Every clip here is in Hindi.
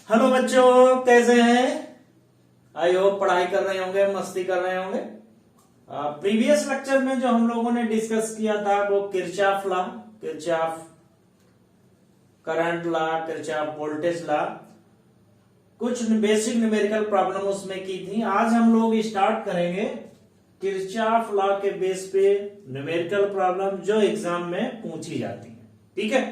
हेलो बच्चों, कैसे हैं? आई होप पढ़ाई कर रहे होंगे, मस्ती कर रहे होंगे। प्रीवियस लेक्चर में जो हम लोगों ने डिस्कस किया था वो Kirchhoff law, Kirchhoff current law, Kirchhoff voltage law, कुछ बेसिक न्यूमेरिकल प्रॉब्लम उसमें की थी। आज हम लोग स्टार्ट करेंगे किरचॉफ लॉ के बेस पे न्यूमेरिकल प्रॉब्लम जो एग्जाम में पूछी जाती है। ठीक है,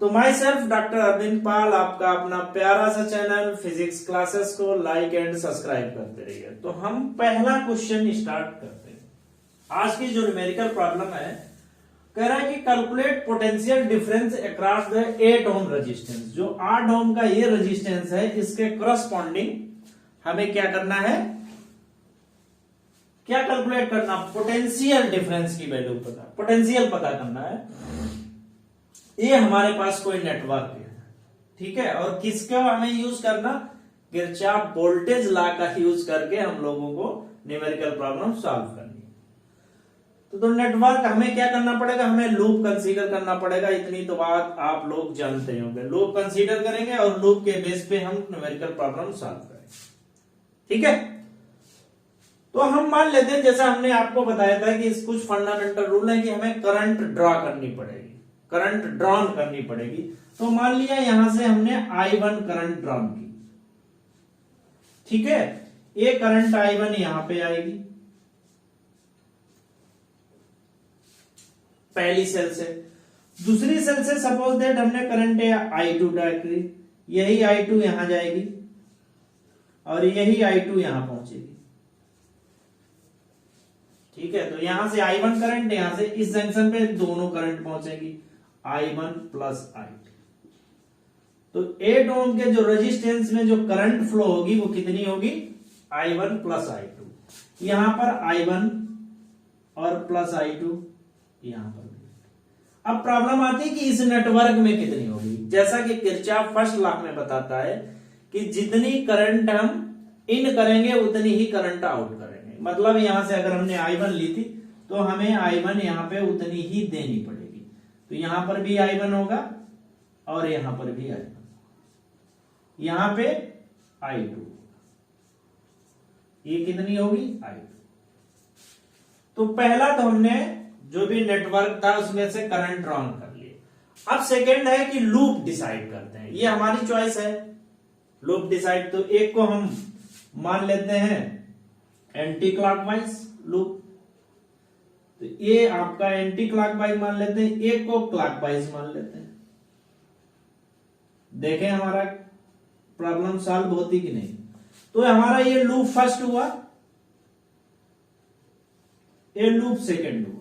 तो माई सेल्फ डॉक्टर अरविंद पाल, आपका अपना प्यारा सा चैनल फिजिक्स क्लासेस को लाइक एंड सब्सक्राइब करते रहिए। तो हम पहला क्वेश्चन स्टार्ट करते हैं। आज की जो न्यूमेरिकल प्रॉब्लम है, कह रहा है कि calculate potential difference across the 8 ohm resistance. जो 8 ओम का ये रेजिस्टेंस है, इसके करस्पॉन्डिंग हमें क्या करना है, क्या कैलकुलेट करना, पोटेंशियल डिफरेंस की वैल्यू पता, पोटेंशियल पता करना है। ये हमारे पास कोई नेटवर्क है, ठीक है, और किसका हमें यूज करना, किरचॉफ वोल्टेज लॉ का यूज करके हम लोगों को न्यूमेरिकल प्रॉब्लम सॉल्व करनी है। तो नेटवर्क हमें क्या करना पड़ेगा, हमें लूप कंसीडर करना पड़ेगा। इतनी तो बात आप लोग जानते होंगे। लूप कंसीडर करेंगे और लूप के बेस पे हम न्यूमेरिकल प्रॉब्लम सॉल्व करेंगे। ठीक है, तो हम मान लेते हैं, जैसा हमने आपको बताया था कि कुछ फंडामेंटल रूल है कि हमें करंट ड्रॉ करनी पड़ेगी, करंट ड्रॉन करनी पड़ेगी। तो मान लिया यहां से हमने I1 करंट ड्रॉन की, ठीक है, ये करंट I1 यहां पे आएगी पहली सेल से। दूसरी सेल से सपोज दैट हमने करंट I2 ड्रा की, यही I2 यहां जाएगी और यही I2 यहां पहुंचेगी। ठीक है, तो यहां से I1 करंट, यहां से इस जंक्शन पे दोनों करंट पहुंचेगी, I1 प्लस I2। तो 8 ओम के जो रेजिस्टेंस में जो करंट फ्लो होगी वो कितनी होगी, I1 प्लस I2। यहां पर I1 और प्लस I2 यहां पर। अब प्रॉब्लम आती है कि इस नेटवर्क में कितनी होगी। जैसा कि किरचॉफ फर्स्ट लॉ में बताता है कि जितनी करंट हम इन करेंगे उतनी ही करंट आउट करेंगे। मतलब यहां से अगर हमने I1 ली थी तो हमें I1 यहां पे उतनी ही देनी पड़ेगी। तो यहां पर भी I1 होगा और यहां पर भी I1, यहां पे I2, ये कितनी होगी, I2। तो पहला तो हमने जो भी नेटवर्क था उसमें से करंट ड्रॉ कर लिए। अब सेकंड है कि लूप डिसाइड करते हैं, ये हमारी चॉइस है लूप डिसाइड। तो एक को हम मान लेते हैं एंटी क्लॉकवाइज लूप, तो ये आपका एंटी क्लॉकवाइज मान लेते हैं, एक को क्लॉकवाइज मान लेते हैं। देखें हमारा प्रॉब्लम सॉल्व होती कि नहीं। तो हमारा ये लूप फर्स्ट हुआ, ये लूप सेकंड हुआ।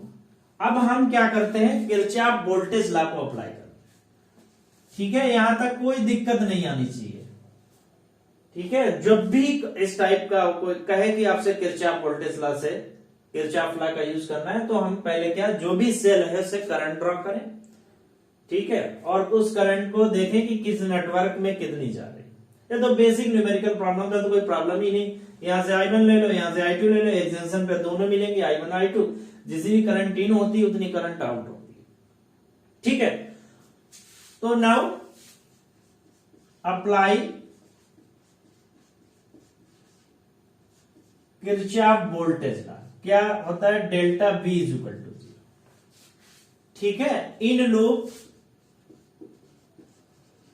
अब हम क्या करते हैं, किरचॉफ वोल्टेज लॉ को अप्लाई करते हैं। ठीक है, यहां तक कोई दिक्कत नहीं आनी चाहिए। ठीक है, जब भी इस टाइप का कोई कहे कि आपसे किरचॉफ वोल्टेज लॉ से किरचॉफ लॉ का यूज करना है, तो हम पहले क्या, जो भी सेल है उससे करंट ड्रॉ करें। ठीक है, और उस करंट को देखें कि किस नेटवर्क में कितनी जा रही है। ये तो बेसिक न्यूमेरिकल प्रॉब्लम था, तो कोई प्रॉब्लम ही नहीं। यहां से I1 ले लो, यहां से I2 ले लो, एक जंक्शन पे दोनों मिलेंगे, I1 I2। जितनी करंट इन होती है उतनी करंट आउट होती है। ठीक है, तो now apply Kirchhoff voltage law. क्या होता है, delta B is equal to 0। ठीक है, इन लूप,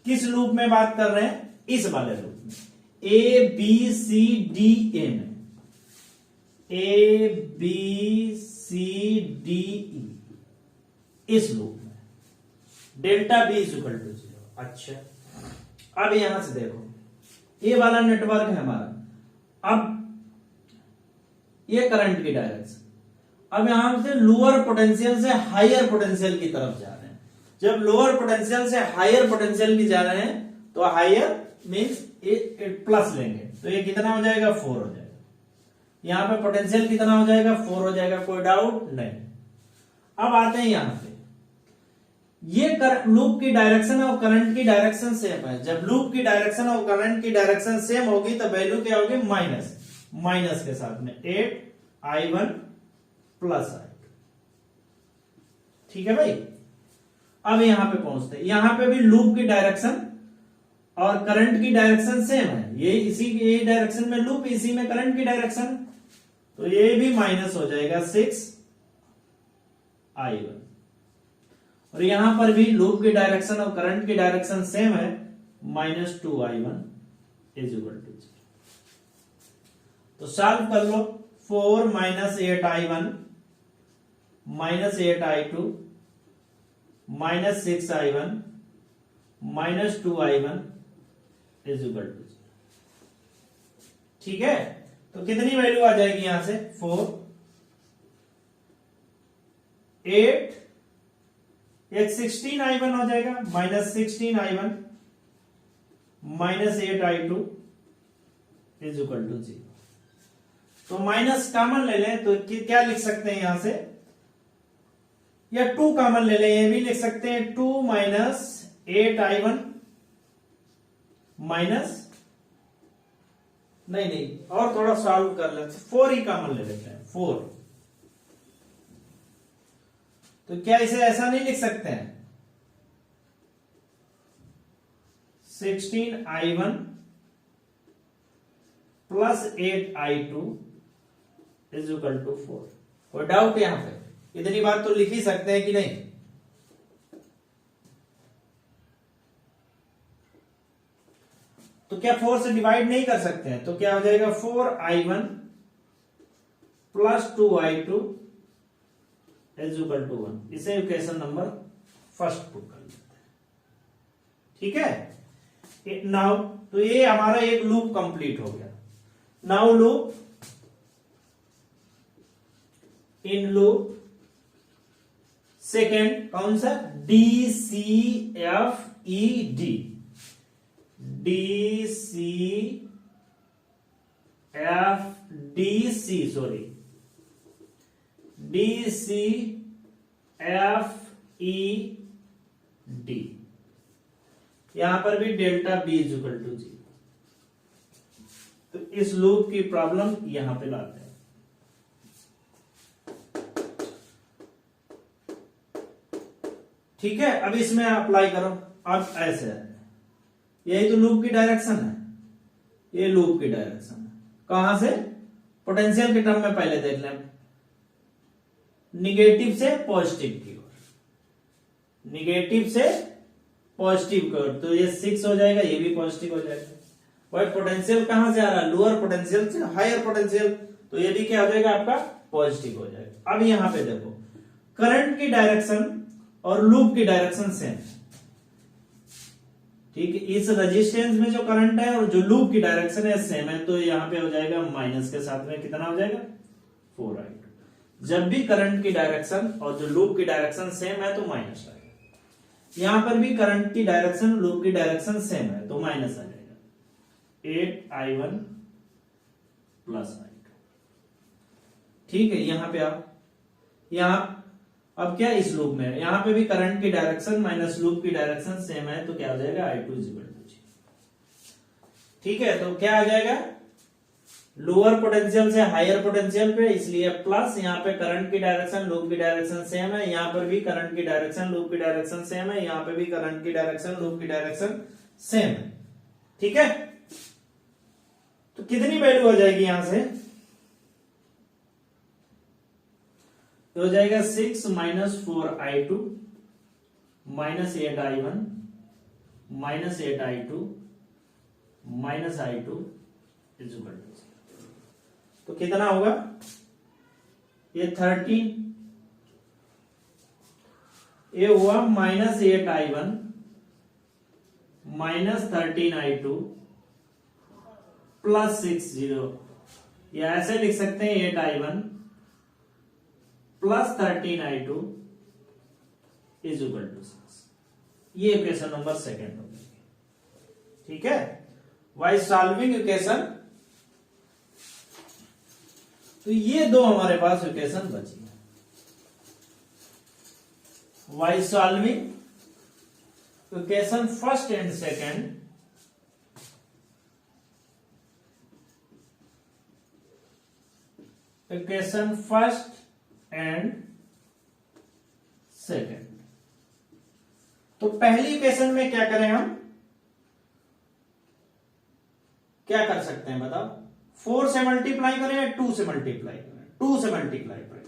किस लूप में बात कर रहे हैं, इस वाले लूप में, ABCDE में, ABCDE इस लूप में delta B is equal to 0। अच्छा, अब यहां से देखो, ये वाला नेटवर्क है हमारा। अब ये करंट की डायरेक्शन, अब यहां से लोअर पोटेंशियल से हायर पोटेंशियल की तरफ जा रहे हैं। जब लोअर पोटेंशियल से हायर पोटेंशियल की जा रहे हैं तो हायर मींस प्लस लेंगे, तो ये कितना हो जाएगा, 4 हो जाएगा। यहां पे पोटेंशियल कितना हो जाएगा, 4 हो जाएगा, कोई डाउट नहीं। अब आते हैं यहां पे, ये लूप की डायरेक्शन और करंट की डायरेक्शन सेम है। जब लूप की डायरेक्शन और करंट की डायरेक्शन सेम होगी तो वैल्यू क्या होगी, माइनस, माइनस के साथ में 8I1 प्लस I2। ठीक है भाई, अब यहां पे पहुंचते, यहां पे भी लूप की डायरेक्शन और करंट की डायरेक्शन सेम है, ये इसी ये डायरेक्शन में लूप, इसी में करंट की डायरेक्शन, तो ये भी माइनस हो जाएगा 6i1। और यहां पर भी लूप की डायरेक्शन और करंट की डायरेक्शन सेम है, -2i1 इज इक्वल टू 0। तो सॉल्व कर लो, 4 - 8i1 -8i2 -6i1 -2i1 is equal to 0। ठीक है, तो कितनी वैल्यू आ जाएगी यहां से, 4 8 एक 16i1 हो जाएगा, -16i1 -8i2 is equal to 0। तो माइनस कॉमन ले लें तो क्या लिख सकते हैं यहां से, या 2 कॉमन ले लें, ये भी लिख सकते हैं, 2 - 8i1 माइनस, नहीं और थोड़ा सॉल्व कर लेते, 4 ही कॉमन ले लेते हैं, 4। तो क्या इसे ऐसा नहीं लिख सकते हैं, 16i1 + 8i2 is equal to 4। कोई डाउट यहां पे, इतनी बात तो लिख ही सकते हैं कि नहीं। तो क्या 4 से डिवाइड नहीं कर सकते हैं, तो क्या हो जाएगा, 4i1 + 2i2 is equal to 1। इसे इक्वेशन नंबर फर्स्ट पुट कर लेते हैं। ठीक है, नाउ तो ये हमारा एक लूप कंप्लीट हो गया। Now loop in loop second कौन सा, DCFED, DCFED, यहां पर भी delta B is equal to 0। तो इस लूप की प्रॉब्लम यहां पे लाते हैं। ठीक है, अब इसमें अप्लाई करो। अब ऐसे है, यही तो लूप की डायरेक्शन है, ये लूप की डायरेक्शन है, कहां से, पोटेंशियल के टर्म में पहले देख लें, निगेटिव से पॉजिटिव की ओर, निगेटिव से पॉजिटिव की ओर, तो ये 6 हो जाएगा, ये भी पॉजिटिव हो जाएगा। वही पोटेंशियल कहां से आ रहा है, लोअर पोटेंशियल से हायर पोटेंशियल, तो ये भी क्या हो जाएगा आपका, पॉजिटिव हो जाएगा। अब यहां पे देखो, करंट की डायरेक्शन और लूप की डायरेक्शन सेम है। ठीक है, इस रेजिस्टेंस में जो करंट है और जो लूप की डायरेक्शन है सेम है, तो यहां पे हो जाएगा माइनस के साथ में कितना हो जाएगा, 4i2। जब भी करंट की डायरेक्शन और जो लूप की डायरेक्शन सेम है तो माइनस आएगा। यहां पर भी करंट की डायरेक्शन लूप की डायरेक्शन सेम है तो माइनस आ जाएगा, 8i1 + i2। ठीक है, यहां पे आप यहां अब क्या, इस लूप में यहां पे भी करंट की डायरेक्शन माइनस लूप की डायरेक्शन सेम है, तो क्या हो जाएगा, i2 = 0। ठीक है, तो क्या आ जाएगा, लोअर पोटेंशियल से हायर पोटेंशियल पे, इसलिए प्लस, यहां पे करंट की डायरेक्शन लूप की डायरेक्शन सेम है, यहां पर भी करंट की डायरेक्शन लूप की डायरेक्शन सेम है, यहां पे भी करंट की डायरेक्शन लूप की डायरेक्शन सेम है। ठीक है, तो कितनी वैल्यू हो जाएगी यहां से, तो हो जाएगा 6 - 4i2 -8i1 -8i2 -i2 is equal to 0। तो कितना होगा, ये 13, ये हुआ -8i1 -13i2 +60, या ऐसे लिख सकते हैं 8i1 +13i2 is equal to 6। ये इक्वेशन नंबर सेकेंड हो गई। ठीक है, वाई सॉल्विंग इक्वेशन, तो ये दो हमारे पास इक्वेशन बची है। By solving equation first and second, equation first and second. तो पहली इक्वेशन में क्या करें हम, सकते हैं बताओ? 4 से मल्टीप्लाई करें या 2 से मल्टीप्लाई करें? 2 से मल्टीप्लाई करें,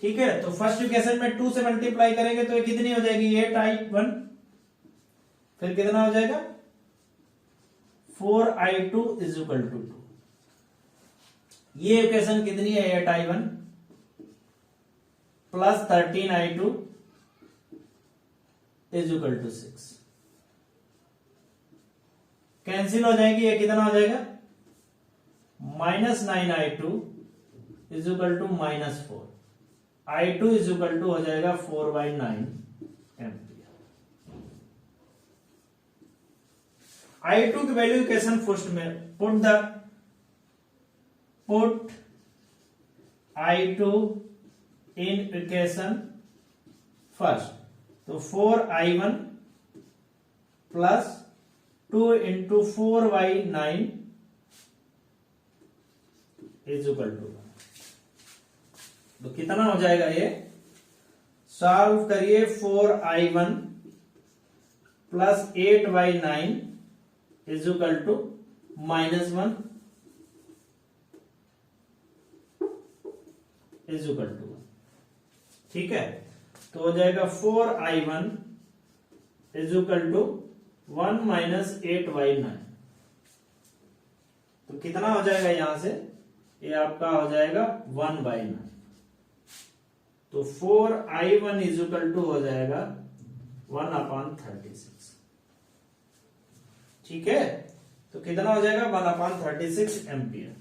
ठीक है। तो फर्स्ट इक्वेशन में 2 से मल्टीप्लाई करेंगे तो ये कितनी हो जाएगी? 8i1, फिर कितना हो जाएगा? 4i2 is equal to 2। ये इक्वेशन कितनी है? 8i1 plus 13i2 is equal to 6। Cancel हो जाएगी, ये कितना हो जाएगा? -9i2 is equal to -4। i2 is equal to हो जाएगा 4/9 एम्पियर। i2 की वैल्यू इक्वेशन फर्स्ट में put i2 in equation first. तो 4i1 plus 2 into 4/9 is equal to, तो कितना हो जाएगा? ये सॉल्व करिए। 4i1 plus 8/9 is equal to -1 is equal to 1, ठीक है। तो हो जाएगा 4i1 is equal to 1 minus 8/9। तो कितना हो जाएगा यहां से? ये आपका हो जाएगा 1/9। तो 4i1 इज इक्वल टू हो जाएगा 1/36, ठीक है। तो कितना हो जाएगा? 1/36 एम्पियर।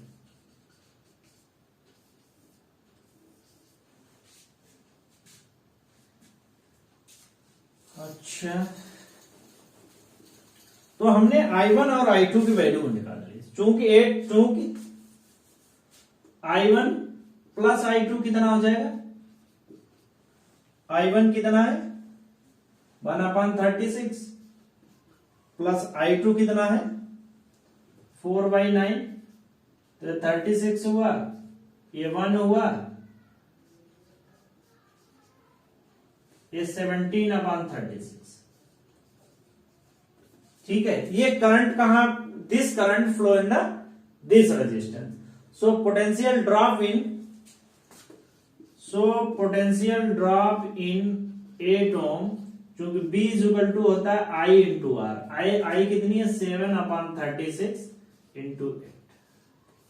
अच्छा, तो हमने i1 और i2 की वैल्यू निकाल ली। चूंकि i1 प्लस i2 कितना हो जाएगा? i1 कितना है? 1/36 प्लस i2 कितना है? 4/9। तो 36 हुआ, ये 1 हुआ, ये 17/36, ठीक है। ये करंट कहां? This current flow in this resistance. So potential drop in 8 ओम, क्योंकि B इज इक्वल टू होता है I इंटू आर। आई कितनी है? 7/36 इंटू 8।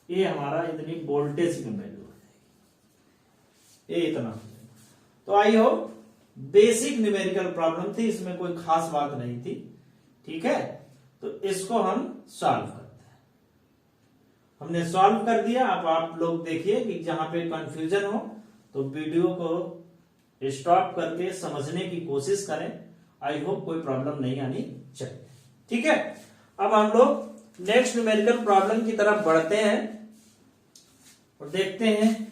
ये हमारा इतनी वोल्टेज की वैल्यू हो जाएगी, ये इतना। तो I hope basic numerical problem थी, इसमें कोई खास बात नहीं थी, ठीक है। तो इसको हम सॉल्व करते हैं। हमने सॉल्व कर दिया। अब आप लोग देखिए कि जहां पे कंफ्यूजन हो तो वीडियो को स्टॉप करके समझने की कोशिश करें। आई होप कोई प्रॉब्लम नहीं आनी चाहिए, ठीक है। अब हम लोग नेक्स्ट न्यूमेरिकल प्रॉब्लम की तरफ बढ़ते हैं और देखते हैं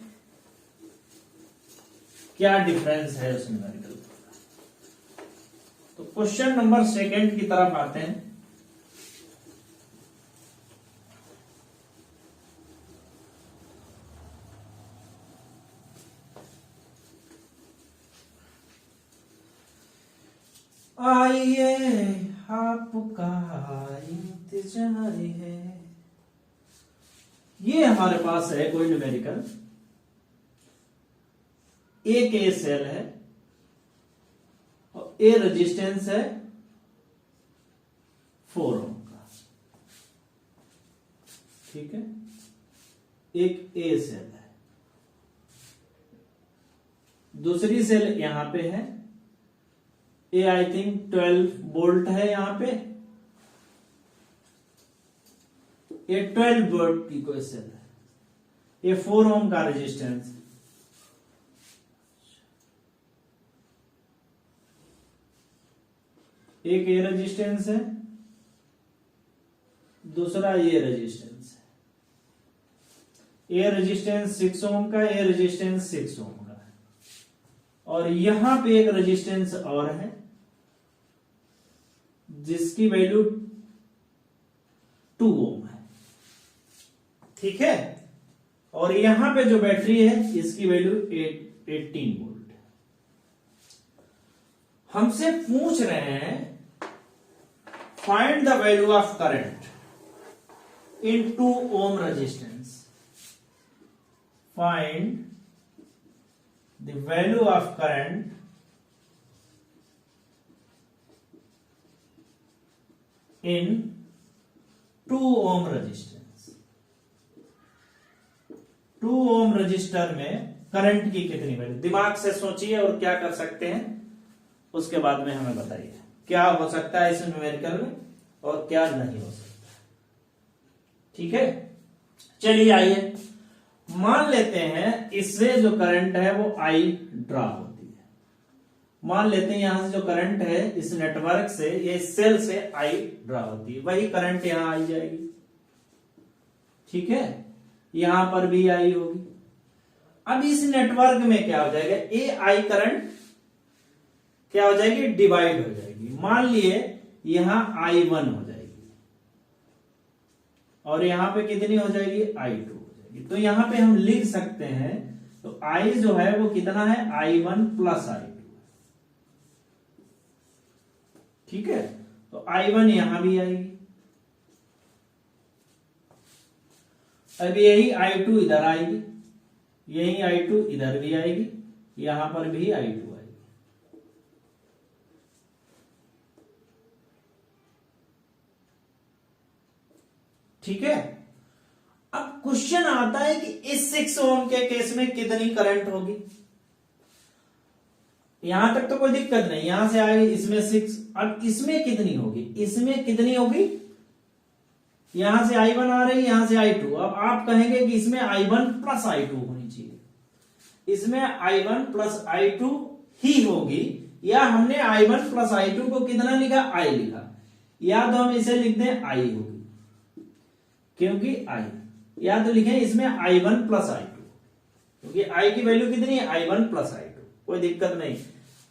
क्या डिफरेंस है उस न्यूमेरिकल। तो क्वेश्चन नंबर 2 की तरफ आते हैं। आइए आपका इंतजार है। ये हमारे पास है कोई न्यूमेरिकल। एक ए सेल है और ए रेजिस्टेंस है 4 ओम का, ठीक है। एक ए सेल है, दूसरी सेल यहां पे है। ए आई थिंक 12 वोल्ट है यहां पे। ये 12 वोल्ट की कोई सेल है। ये 4 ओम का रेजिस्टेंस है। एक ये रेजिस्टेंस है, दूसरा ये रेजिस्टेंस है। ये रेजिस्टेंस 6 ओम का, ये रेजिस्टेंस 6 ओम का है। और यहां पे एक रेजिस्टेंस और है जिसकी वैल्यू 2 ओम है, ठीक है। और यहां पे जो बैटरी है इसकी वैल्यू 18 वोल्ट है। हमसे पूछ रहे हैं find the value of current in 2 ohm resistance. Find the value of current in 2 ohm resistance. 2 ohm register में करंट की कितनी वैल्यू, दिमाग से सोचिए और क्या कर सकते हैं उसके बाद में हमें बताइए क्या हो सकता है इस न्यूमेरिकल में और क्या नहीं हो सकता। ठीक है, चलिए आइए मान लेते हैं इससे जो करंट है वो आई ड्रा होती है। मान लेते हैं यहां से जो करंट है इस नेटवर्क से, ये सेल से आई ड्रा होती है, वही करंट यहां आई जाएगी। ठीक है, यहां पर भी आई होगी। अब इस नेटवर्क में क्या हो जाएगा, ए आई करंट क्या हो जाएगी, डिवाइड हो जाएगी। मान लिए यहां आई 1 हो जाएगी और यहां पे कितनी हो जाएगी, आई 2 हो जाएगी। तो यहां पे हम लिख सकते हैं, तो आई जो है वो कितना है, आई 1 प्लस आई 2। ठीक है, तो आई 1 यहां भी आएगी। अब यही आई 2 इधर आएगी, यही आई 2 इधर भी आएगी, यहां पर भी आई 2 आएगी। ठीक है, अब क्वेश्चन आता है कि इस 6 ओम के केस में कितनी करंट होगी। यहां तक तो कोई दिक्कत नहीं, यहां से आएगी इसमें 6। अब इसमें कितनी होगी, इसमें कितनी होगी, यहां से I1 आ रही, यहां से I2। अब आप कहेंगे कि इसमें I1 प्लस I2 होनी चाहिए, इसमें I1 प्लस I2 ही होगी, या हमने I1 प्लस I2 को कितना लिखा, I लिखा, या तो हम इसे लिख दें I होगी क्योंकि I, या तो लिखें इसमें I1 प्लस I2 क्योंकि I की वैल्यू कितनी है, I1 प्लस I2, कोई दिक्कत नहीं।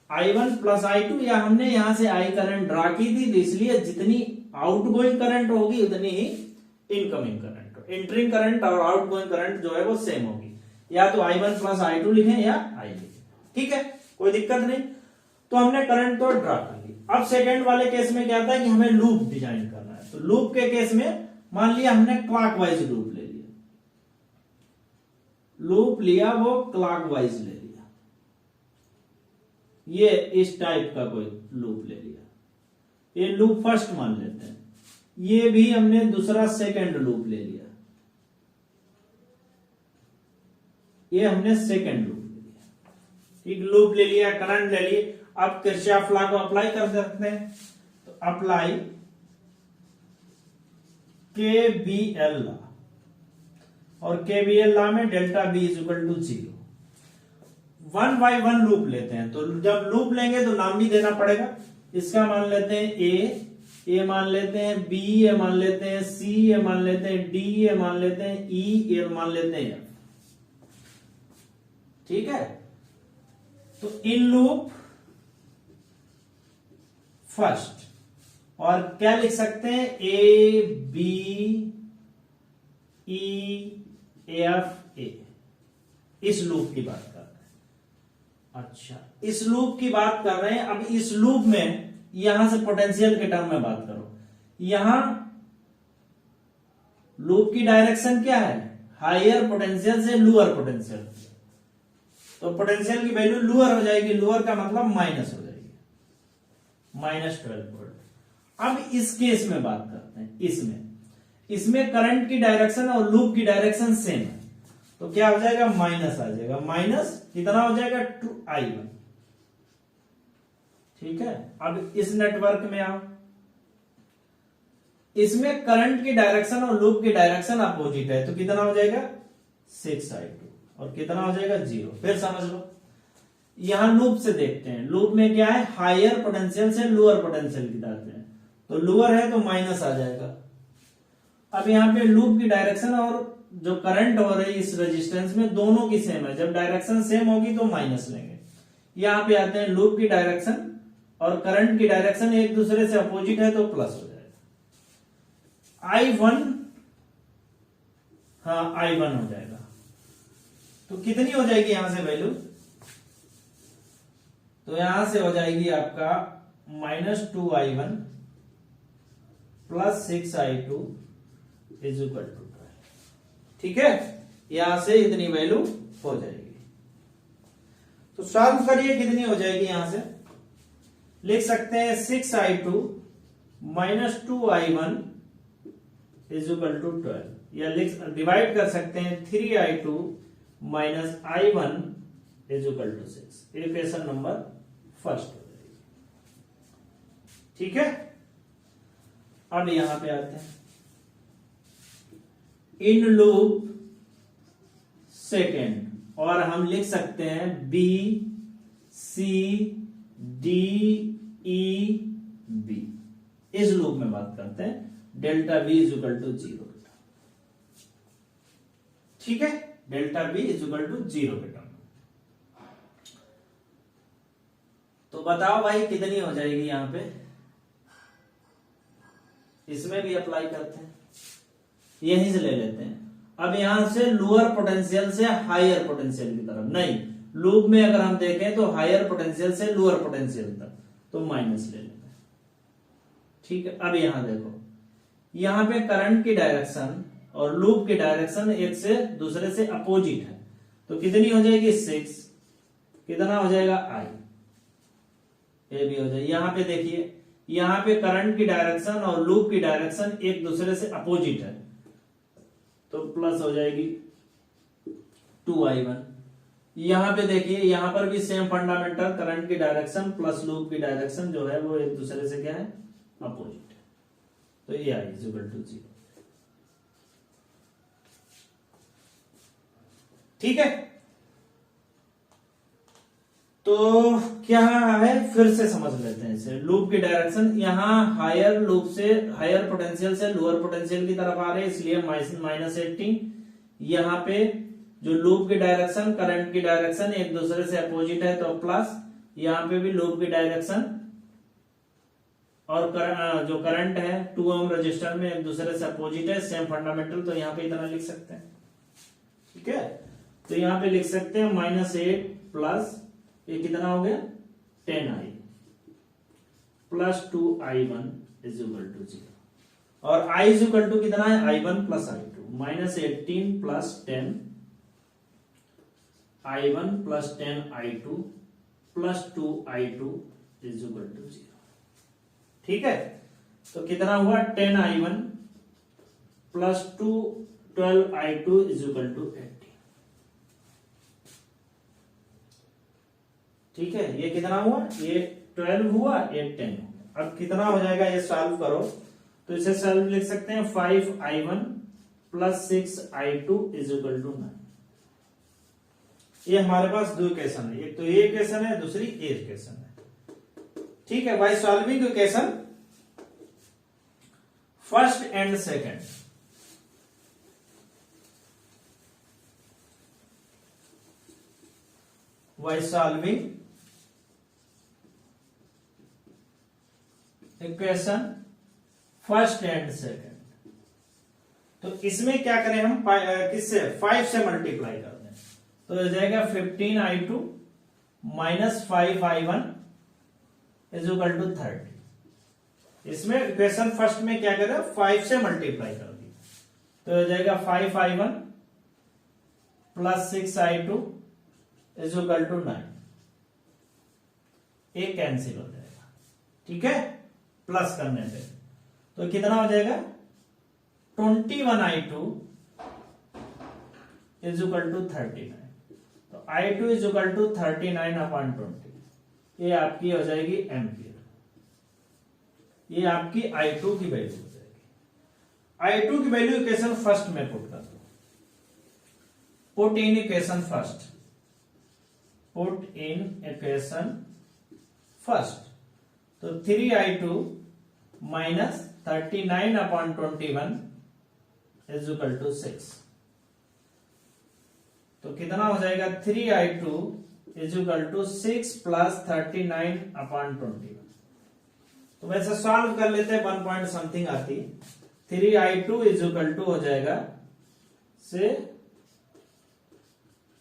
I1 प्लस I2, या हमने यहां से I करंट ड्रा की थी, तो इसलिए जितनी आउटगोइंग करंट होगी उतनी ही इनकमिंग करंट, एंटरिंग करंट और आउटगोइंग करंट जो है वो सेम होगी। या तो I1 प्लस I2 लिखें या I लिखें, ठीक है, कोई दिक्कत नहीं। तो हमने करंट तो ड्रा कर ली। अब सेकंड वाले केस में क्या था कि हमें लूप डिजाइन करना है। तो लूप के केस में मान लिया हमने क्लॉकवाइज लूप ले लिया, लूप लिया वो क्लॉकवाइज ले लिया, ये इस टाइप का कोई लूप ले लिया, ये लूप फर्स्ट मान लेते हैं, ये भी हमने दूसरा सेकंड लूप ले लिया, ये हमने सेकंड लूप ले लिया। एक लूप ले लिया, करंट ले लिए। अब किरचॉफ लॉ को अप्लाई कर सकते हैं, तो अप्लाई KVL लॉ, और KVL लॉ में delta B is equal to 0। 1 by 1 loop लेते हैं, तो जब लूप लेंगे तो नाम भी देना पड़ेगा। इसका मान लेते हैं A मान लेते हैं B, A मान लेते हैं C, A मान लेते हैं D, A मान लेते हैं E, A मान लेते हैं F। ठीक है, तो इन लूप फर्स्ट, और क्या लिख सकते हैं, A B E F A, इस लूप की बात कर रहे हैं। अच्छा, इस लूप की बात कर रहे हैं। अब इस लूप में यहां से पोटेंशियल के टर्म में बात करो, यहां लूप की डायरेक्शन क्या है, हायर पोटेंशियल से लोअर पोटेंशियल, तो पोटेंशियल की वैल्यू लोअर हो जाएगी, लोअर का मतलब माइनस हो जाएगी, -12 वोल्ट। अब इस केस में बात करते हैं, इसमें करंट की डायरेक्शन और लूप की डायरेक्शन सेम है, तो क्या हो जाएगा, माइनस आ जाएगा, माइनस कितना हो जाएगा, 2I1। ठीक है, अब इस नेटवर्क में आओ, इसमें करंट की डायरेक्शन और लूप की डायरेक्शन अपोजिट है, तो कितना हो जाएगा, 6I2, और कितना हो जाएगा, 0। फिर समझ लो, यहां लूप से देखते हैं, लूप में क्या है, हायर पोटेंशियल से लोअर पोटेंशियल की तरफ है, तो लोअर है तो माइनस आ जाएगा। अब यहां पे लूप की डायरेक्शन और जो करंट हो रही है इस रेजिस्टेंस में दोनों की सेम है, जब डायरेक्शन सेम होगी तो माइनस लेंगे। यहां पे आते हैं लूप की डायरेक्शन और करंट की डायरेक्शन एक दूसरे से अपोजिट है तो प्लस हो जाएगा, I1, हाँ I1 हो जाएगा। तो कितनी हो जाएगी यहां से वैल्यू, तो यहां से हो जाएगी आपका -2I1 plus 6I2 is equal to 12। ठीक है, यहां से इतनी वैल्यू हो जाएगी। तो सॉल्व करिए, कितनी हो जाएगी, यहां से लिख सकते हैं 6i2 minus 2i1 is equal to 12, या डिवाइड कर सकते हैं 3i2 minus i1 is equal to 6। Equation number first हो जाएगी। ठीक है, अब यहां पे आते हैं, इन लूप सेकेंड, और हम लिख सकते हैं B C D E B, इस लूप में बात करते हैं, delta V is equal to 0। ठीक है, delta V is equal to 0 के टर्म। तो बताओ भाई कितनी हो जाएगी यहां पे, इसमें भी अप्लाई करते हैं, यहीं से ले लेते हैं। अब यहां से लोअर पोटेंशियल से हायर पोटेंशियल की तरफ, नहीं, लूप में अगर हम देखें तो हायर पोटेंशियल से लोअर पोटेंशियल तक, तो माइनस ले लेते हैं। ठीक है, अब यहां देखो, यहां पे करंट की डायरेक्शन और लूप की डायरेक्शन एक से दूसरे से अपोजिट है, तो कितनी हो जाएगी 6, कितना हो जाएगा I, ये भी हो जाएगी। यहां पे देखिए, यहां पे करंट की डायरेक्शन और लूप की डायरेक्शन एक दूसरे से अपोजिट है, तो प्लस हो जाएगी 2i1। यहां पे देखिए, यहां पर भी सेम फंडामेंटल, करंट की डायरेक्शन प्लस लूप की डायरेक्शन जो है वो एक दूसरे से क्या है, अपोजिट है, तो ये I इज इक्वल टू 0। ठीक है, तो क्या है, फिर से समझ लेते हैं इसे। लूप की डायरेक्शन यहां हायर लूप से, हायर पोटेंशियल से लोअर पोटेंशियल की तरफ आ रहे हैं, इसलिए -18। यहां पे जो लूप की डायरेक्शन, करंट की डायरेक्शन एक दूसरे से अपोजिट है, तो प्लस, यहां पे भी लूप की डायरेक्शन और जो करंट है 2 ओम रजिस्टर में एक दूसरे से अपोजिट है, सेम फंडामेंटल, तो यहां पे इतना लिख सकते हैं। ठीक है, तो यहां पे लिख सकते हैं -8 प्लस, ये कितना हो गया 10i plus 2i1 is equal to 0, और i इज इक्वल टू कितना है, i1 plus i2, -18 plus 10 i1 plus 10 i2 plus 2i2 is equal to 0। ठीक है, तो कितना हुआ 10i1 plus 12i2 is equal to 18। ठीक है, ये कितना हुआ, ये 12 हुआ, ये 10 हुआ। अब कितना हो जाएगा, ये सॉल्व करो, तो इसे सॉल्व लिख सकते हैं 5i1 plus 6i2 is equal to 9। ये हमारे पास दो इक्वेशन है, एक तो ये इक्वेशन है, दूसरी ये इक्वेशन है। ठीक है, bye solving equation first and second, bye solving equation first and second, तो इसमें क्या करें हम, किससे 5 से मल्टीप्लाई कर दें, तो हो जाएगा 15i2 minus 5i1 is equal to 30। इसमें इक्वेशन फर्स्ट में क्या करें, 5 से मल्टीप्लाई कर दी, तो हो जाएगा 5i1 plus 6i2 is equal to 9, एक कैंसिल हो जाएगा। ठीक है, प्लस करने पे तो कितना हो जाएगा 21i2 इज इक्वल टू 39, तो i2 इज इक्वल टू 39/20, ये आपकी हो जाएगी एम्पियर, ये आपकी i2 की वैल्यू हो जाएगी। i2 की वैल्यू इक्वेशन फर्स्ट में पुट कर दो, put in equation first, put in equation first, तो 3i2 minus 39/21 is equal to 6, तो कितना हो जाएगा 3i2 is equal to 6 plus 39/21। तो वैसे सॉल्व कर लेते हैं, 1 पॉइंट समथिंग आती है, 3i2 इज इक्वल टू हो जाएगा से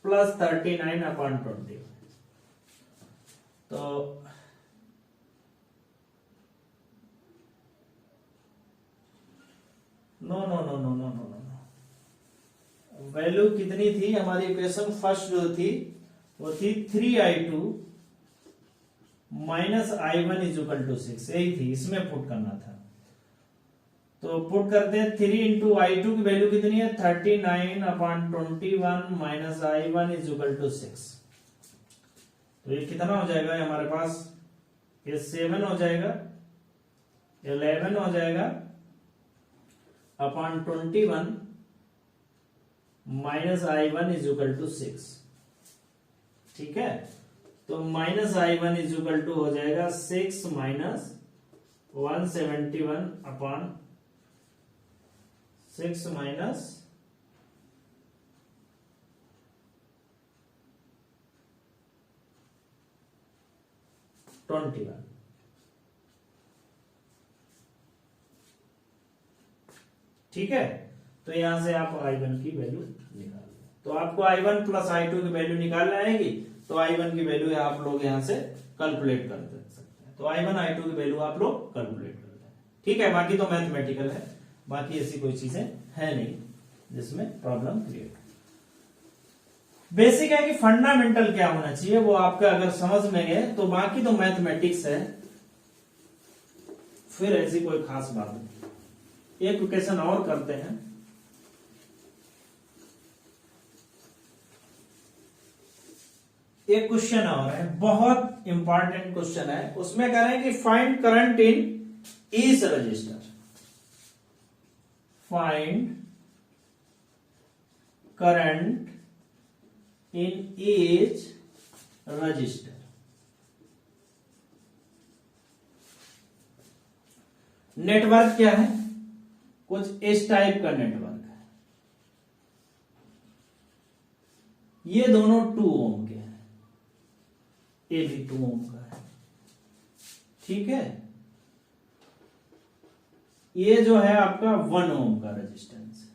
प्लस 39/21, तो no no no no no value कितनी थी हमारी इक्वेशन फर्स्ट जो थी वो थी 3i2 minus i1 is equal to 6, यही थी, इसमें पुट करना था। तो पुट करते हैं 3 इंटू i2 की वैल्यू कितनी है 39/21 minus i1 is equal to 6। तो ये कितना हो जाएगा हमारे पास, ये 7 हो जाएगा, 11 हो जाएगा upon 21 minus i1 is equal to 6। ठीक है, तो minus i1 is equal to हो जाएगा 6 माइनस 171 अपॉन 6 माइनस 21। ठीक है, तो यहां से आप i1 की वैल्यू निकाल लो। तो आपको i1 प्लस i2 की वैल्यू निकालने आएगी, तो i1 की वैल्यू आप लोग यहां से कैलकुलेट कर सकते हैं। तो i1 i2 की वैल्यू आप लोग कैलकुलेट करते हैं। ठीक है, बाकी तो मैथमेटिकल है, बाकी ऐसी कोई चीजें है नहीं जिसमें प्रॉब्लम क्रिएट। बेसिक है कि फंडामेंटल क्या होना चाहिए वो आपका अगर समझ में गए तो बाकी तो मैथमेटिक्स है, फिर ऐसी कोई खास बात नहीं। एक क्वेश्चन और करते हैं। एक क्वेश्चन और है, बहुत इंपॉर्टेंट क्वेश्चन है। उसमें कह रहे हैं कि find current in each resistor. Find current in each resistor. Network क्या है, कुछ इस टाइप का नेटवर्क है। ये दोनों 2 ओम के हैं, ये भी 2 ओम का है। ठीक है, ये जो है आपका 1 ओम का रेजिस्टेंस है,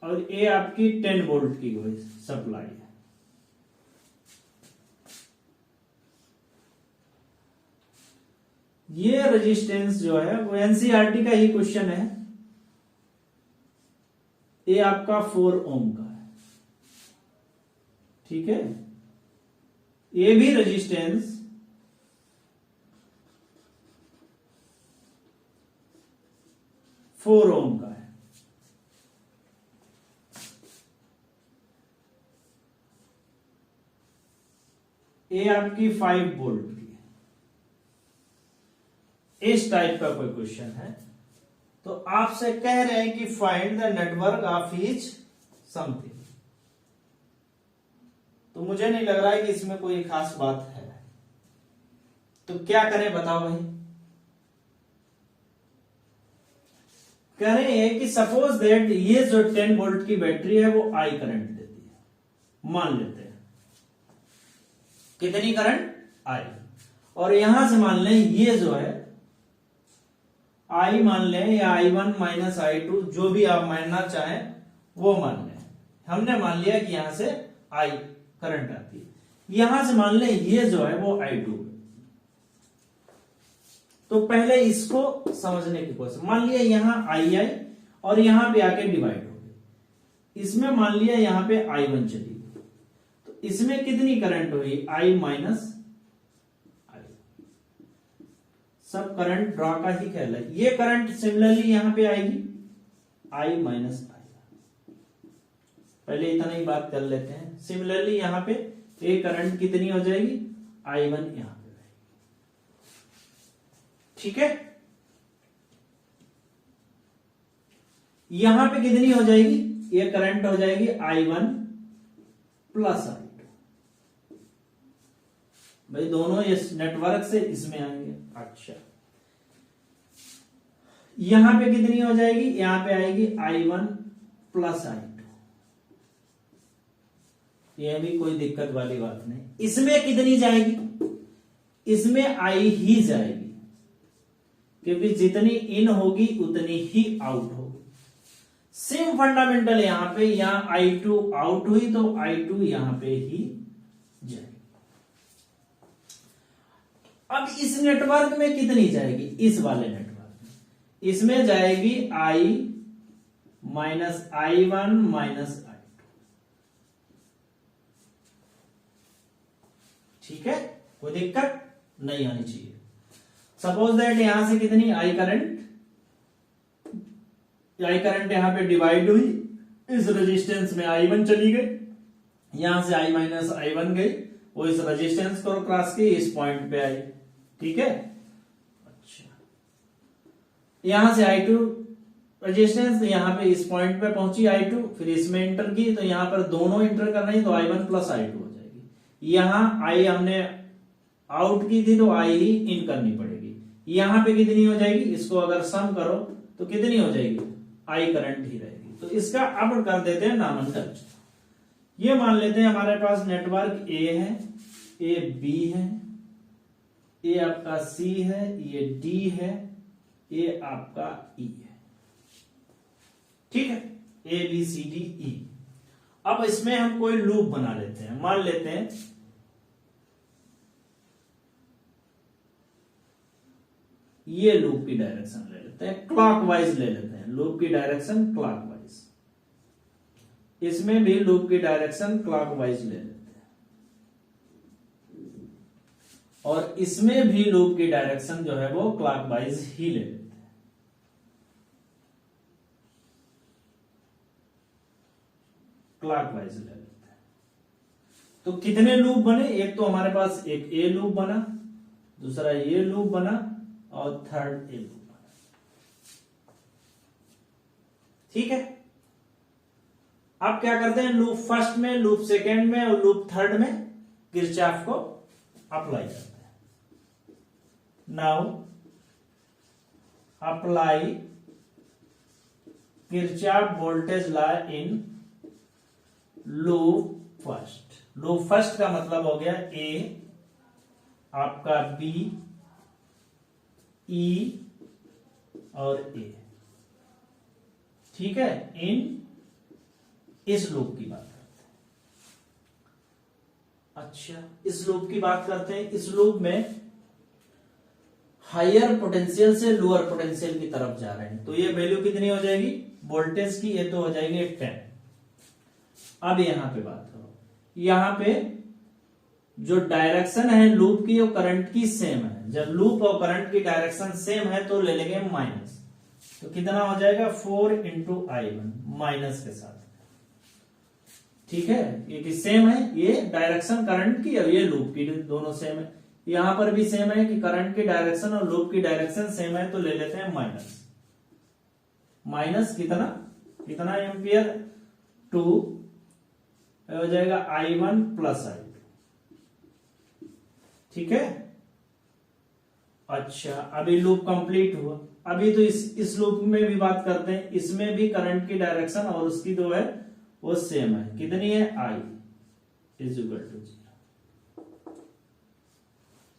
और ये आपकी 10 वोल्ट की सप्लाई है। ये रेजिस्टेंस जो है वो एनसीईआरटी का ही क्वेश्चन है। ये आपका 4 ओम का है। ठीक है, ये भी रेजिस्टेंस 4 ओम का है। ये आपकी 5 वोल्ट की है। इस टाइप का कोई क्वेश्चन है, तो आपसे कह रहे हैं कि find the network of each something. तो मुझे नहीं लग रहा है कि इसमें कोई खास बात है, तो क्या करें बताओ भाई। कह रहे हैं कि सपोज दैट ये जो 10 वोल्ट की बैटरी है वो आई करंट देती है, मान लेते हैं। कितनी करंट, आई। और यहां से मान लें ये जो है आई मान लें, या i1 माइनस i2 जो भी आप मानना चाहें वो मान लें। हमने मान लिया कि यहां से आई करंट आती है। यहां से मान लें ये जो है वो i2। तो पहले इसको समझने की कोशिश। मान लिया यहां i और यहां पे आके डिवाइड हो गई। इसमें मान लिया यहां पे i1 चली गई, तो इसमें कितनी करंट हुई, i माइनस आई। सब करंट ड्रॉ का ही खेल है। ये करंट सिमिलरली यहां पे आएगी, i माइनस आई। पहले इतना ही बात कर लेते हैं। सिमिलरली यहां पे ये करंट कितनी हो जाएगी, i1 यहां पे। ठीक है, यहां पे कितनी हो जाएगी, ये करंट हो जाएगी i1 प्लस i2। भाई दोनों इस नेटवर्क से इसमें आएंगे। अच्छा, यहां पे कितनी हो जाएगी, यहां पे आएगी i1 प्लस i2। यह भी कोई दिक्कत वाली बात नहीं। इसमें कितनी जाएगी, इसमें आई ही जाएगी, क्योंकि जितनी इन होगी उतनी ही आउट होगी। सेम फंडामेंटल यहां पे, यहां i2 आउट हुई तो i2 यहां पे ही जाएगी। अब इस नेटवर्क में कितनी जाएगी, इस वाले नेटवर्क में इसमें जाएगी i minus I1 minus I2। ठीक है, कोई दिक्कत नहीं आनी चाहिए। सपोज दैट यहां से कितनी आई करंट यहां पे डिवाइड हुई, इस रेजिस्टेंस में I1 चली गई, यहां से I माइनस I1 गई, वो इस रेजिस्टेंस को क्रॉस की इस पॉइंट पे आई। ठीक है, अच्छा यहां से I2 रेजिस्टेंस यहां पे इस पॉइंट पे पहुंची I2, फिर इसमें इंटर की, तो यहां पर दोनों इंटर कर रही, तो I1 प्लस I2 हो जाएगी। यहां I हमने आउट की थी तो I ही इन करनी पड़ेगी। यहां पे कितनी हो जाएगी, इसको अगर सम करो तो कितनी हो जाएगी, I करंट ही रहेगी। तो इसका अब कर देते हैं नामांकन। ये मान लेते हैं हमारे पास नेटवर्क A है, ये B है, ये आपका C है, ये D है, ये आपका E है। ठीक है, A B C D E। अब इसमें हम कोई लूप बना लेते हैं। मान लेते हैं ये लूप की डायरेक्शन ले लेते हैं, क्लॉकवाइज ले लेते हैं, लूप की डायरेक्शन क्लॉकवाइज। इसमें भी लूप की डायरेक्शन क्लॉकवाइज ले लेते हैं, और इसमें भी लूप की डायरेक्शन जो है वो क्लॉकवाइज ही ले लेते हैं। क्लॉकवाइज ले लेते हैं। तो कितने लूप बने, एक तो हमारे पास एक ए लूप बना, दूसरा ये लूप बना, और थर्ड ए लूप बना। ठीक है, अब क्या करते हैं, लूप फर्स्ट में, लूप सेकेंड में और लूप थर्ड में किरचॉफ को अप्लाई करते हैं। Now apply Kirchhoff voltage law in loop first. Loop first का मतलब हो गया ए, आपका बी, ई और ए। ठीक है, इन इस लूप की बात करते हैं। अच्छा, इस लूप की बात करते हैं। इस लूप में हायर पोटेंशियल से लोअर पोटेंशियल की तरफ जा रहे हैं, तो ये वैल्यू कितनी हो जाएगी वोल्टेज की, ये तो हो जाएगी 10। अब यहां पे बात करो, यहां पे जो डायरेक्शन है लूप की वो करंट की सेम है। जब लूप और करंट की डायरेक्शन सेम है तो ले लेंगे माइनस, तो कितना हो जाएगा 4 इंटू I1 माइनस के साथ। ठीक है, ये कि सेम है, ये डायरेक्शन करंट की और ये लूप की, दोनों सेम है। यहां पर भी सेम है कि करंट की डायरेक्शन और लूप की डायरेक्शन सेम है, तो ले लेते हैं माइनस। माइनस कितना कितना एम्पियर, 2 हो जाएगा I1 प्लस I2। ठीक है, अच्छा अभी लूप कंप्लीट हुआ। अभी तो इस लूप में भी बात करते हैं, इसमें भी करंट की डायरेक्शन और उसकी जो है वो सेम है, कितनी है I इज इक्वल टू 0।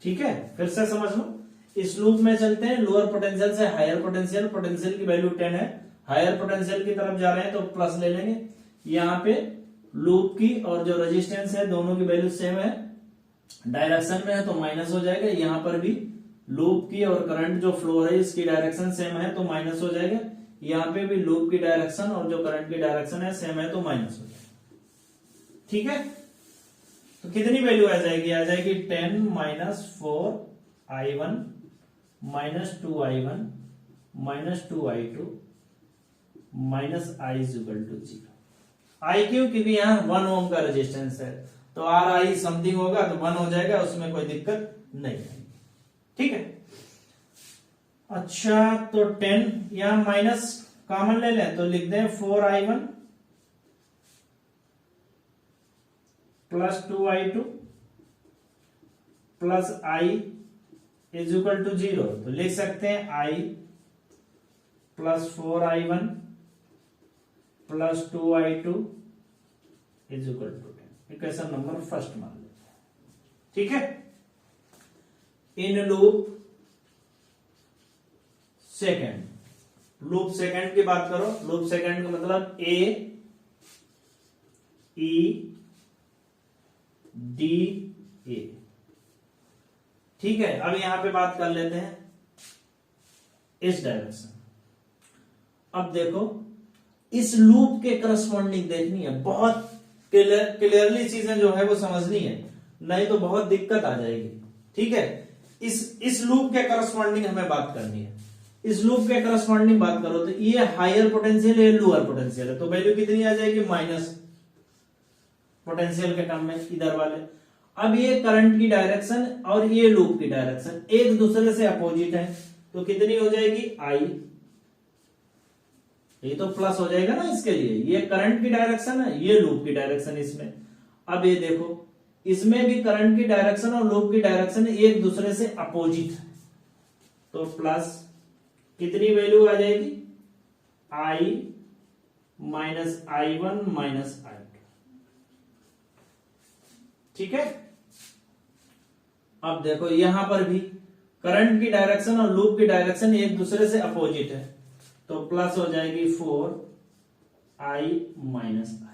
ठीक है, फिर से समझ लो, इस लूप में चलते हैं लोअर पोटेंशियल से हायर पोटेंशियल, पोटेंशियल की वैल्यू 10 है, हायर पोटेंशियल की तरफ जा रहे हैं तो प्लस ले लेंगे। यहाँ पे लूप की और जो रेजिस्टेंस है दोनों की वैल्यू सेम है, डायरेक्शन में है तो माइनस हो जाएगा। यहां पर भी लूप की और करंट जो फ्लो है इसकी डायरेक्शन सेम है तो माइनस हो जाएगा। यहां पे भी लूप की डायरेक्शन और जो करंट की डायरेक्शन है सेम है तो माइनस हो जाएगा। ठीक है, तो कितनी वैल्यू आ जाएगी 10 minus 4I1 minus 2I1 minus 2I2 minus I is equal to 0। I क्यों, क्योंकि यहाँ 1 ओम का रेजिस्टेंस है, तो RI समथिंग होगा तो 1 हो जाएगा, उसमें कोई दिक्कत नहीं है। ठीक है, अच्छा तो 10 यहां माइनस कॉमन ले लें तो लिख दें 4I1 plus 2I2 plus I is equal to 0। तो लिख सकते हैं I plus 4I1 plus 2I2 is equal to 10। Equation number first मान लेते हैं। ठीक है, in loop second, loop second की बात करो, लूप सेकेंड का मतलब A E D A। ठीक है, अब यहां पे बात कर लेते हैं इस डायरेक्शन। अब देखो इस लूप के करस्पॉन्डिंग देखनी है, बहुत क्लियरली चीजें जो है वो समझनी है, नहीं तो बहुत दिक्कत आ जाएगी। ठीक है, इस लूप के करस्पॉन्डिंग हमें बात करनी है। इस लूप के करस्पॉन्डिंग बात करो तो ये हायर पोटेंशियल है, लोअर पोटेंशियल है, तो वैल्यू कितनी आ जाएगी, माइनस पोटेंशियल के टर्म में इधर वाले। अब ये करंट की डायरेक्शन और ये लूप की डायरेक्शन एक दूसरे से अपोजिट है, तो कितनी हो जाएगी, आई। ये तो प्लस हो जाएगा ना इसके लिए, ये करंट की डायरेक्शन है, ये लूप की डायरेक्शन इसमें। अब ये देखो, इसमें भी करंट की डायरेक्शन और लूप की डायरेक्शन एक दूसरे से अपोजिट है, तो प्लस कितनी वैल्यू आ जाएगी, आई माइनस I1 माइनस I2। ठीक है, अब देखो यहां पर भी करंट की डायरेक्शन और लूप की डायरेक्शन एक दूसरे से अपोजिट है, तो प्लस हो जाएगी 4I माइनस I।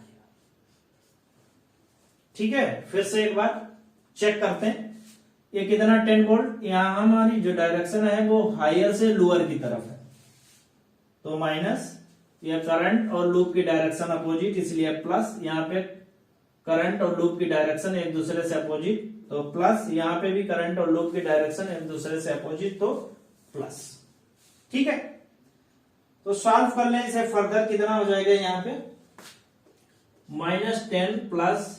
ठीक है, फिर से एक बार चेक करते हैं, ये कितना 10 वोल्ट, यहां हमारी जो डायरेक्शन है वो हायर से लोअर की तरफ है, तो माइनस, ये करंट और लूप की डायरेक्शन अपोजिट इसलिए प्लस, यहां पे करंट और लूप की डायरेक्शन एक दूसरे से अपोजिट तो प्लस, यहां पे भी करंट और लूप की डायरेक्शन एक दूसरे से अपोजिट तो प्लस। ठीक है, तो सॉल्व कर लें इसे फर्दर, कितना हो जाएगा यहाँ पे, -10 प्लस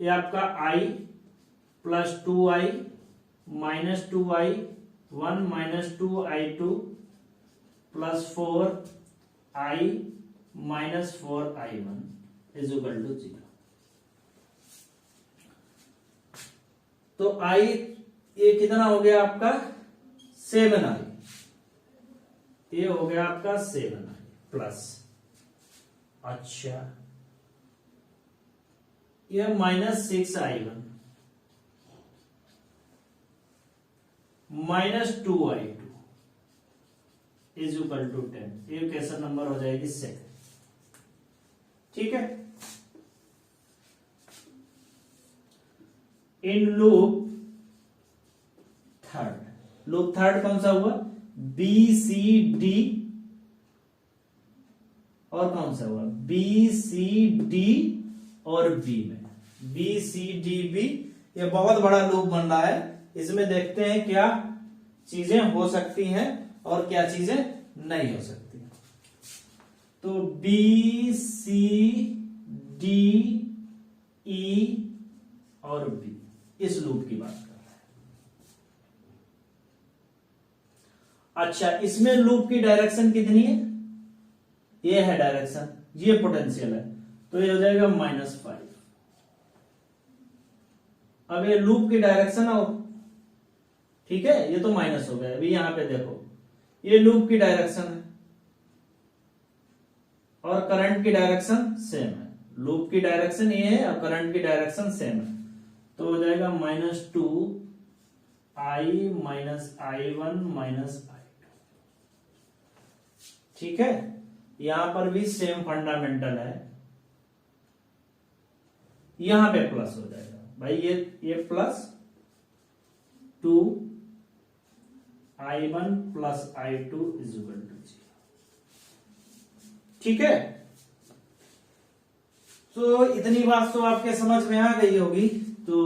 ये आपका I plus 2I minus 2I 1 minus 2I2 plus 4I minus 4I1 is equal to 0। तो I ये कितना हो गया आपका 7I, ये हो गया आपका 7I प्लस, अच्छा ये -6I1 minus 2I2 is equal to 10। ये क्वेश्चन नंबर हो जाएगी 7। ठीक है, इन लूप थर्ड कौन सा हुआ, बी सी डी, और कौन सा हुआ, बी सी डी और बी में, बी सी डी बी, ये बहुत बड़ा लूप बन रहा है, इसमें देखते हैं क्या चीजें हो सकती हैं और क्या चीजें नहीं हो सकती। तो बी सी डी ई और बी, इस लूप की बात कर रहे हैं। अच्छा, इसमें लूप की डायरेक्शन कितनी है, ये है डायरेक्शन, ये पोटेंशियल है, तो ये हो जाएगा -5। अब ये लूप की डायरेक्शन हो, ठीक है, ये तो माइनस हो गया। अभी यहां पे देखो, ये लूप की डायरेक्शन है और करंट की डायरेक्शन सेम है, लूप की डायरेक्शन ये है और करंट की डायरेक्शन सेम है, तो हो जाएगा -2I minus I1 minus I2। ठीक है, यहां पर भी सेम फंडामेंटल है, यहां पे प्लस हो जाएगा भाई, ये plus 2I1 plus I2 is equal to 0। ठीक है, तो इतनी बात तो आपके समझ में आ गई होगी। तो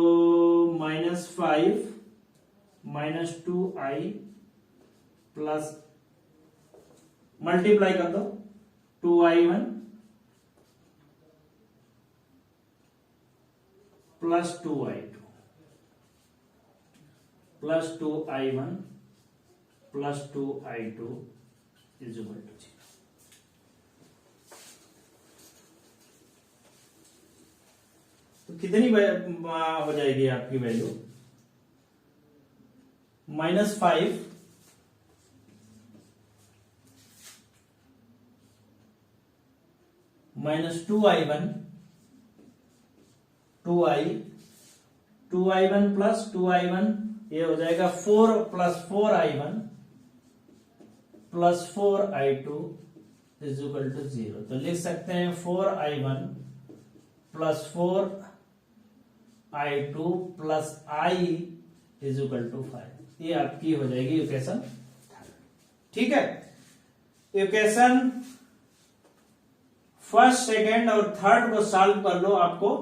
-5 माइनस 2I प्लस, मल्टीप्लाई कर दो, 2I1 plus 2I2 plus 2I1 plus 2I2 is equal to 0। तो कितनी हो जाएगी आपकी value, -5 minus 2I1 2I1 plus 2I1, ये हो जाएगा 4 plus 4I1 plus 4I2 is equal to 0। तो लिख सकते हैं 4I1 plus 4I2 plus I is equal to 5। ये आपकी हो जाएगी इक्वेशन। ठीक है, इक्वेशन फर्स्ट, सेकेंड और थर्ड को सॉल्व कर लो, आपको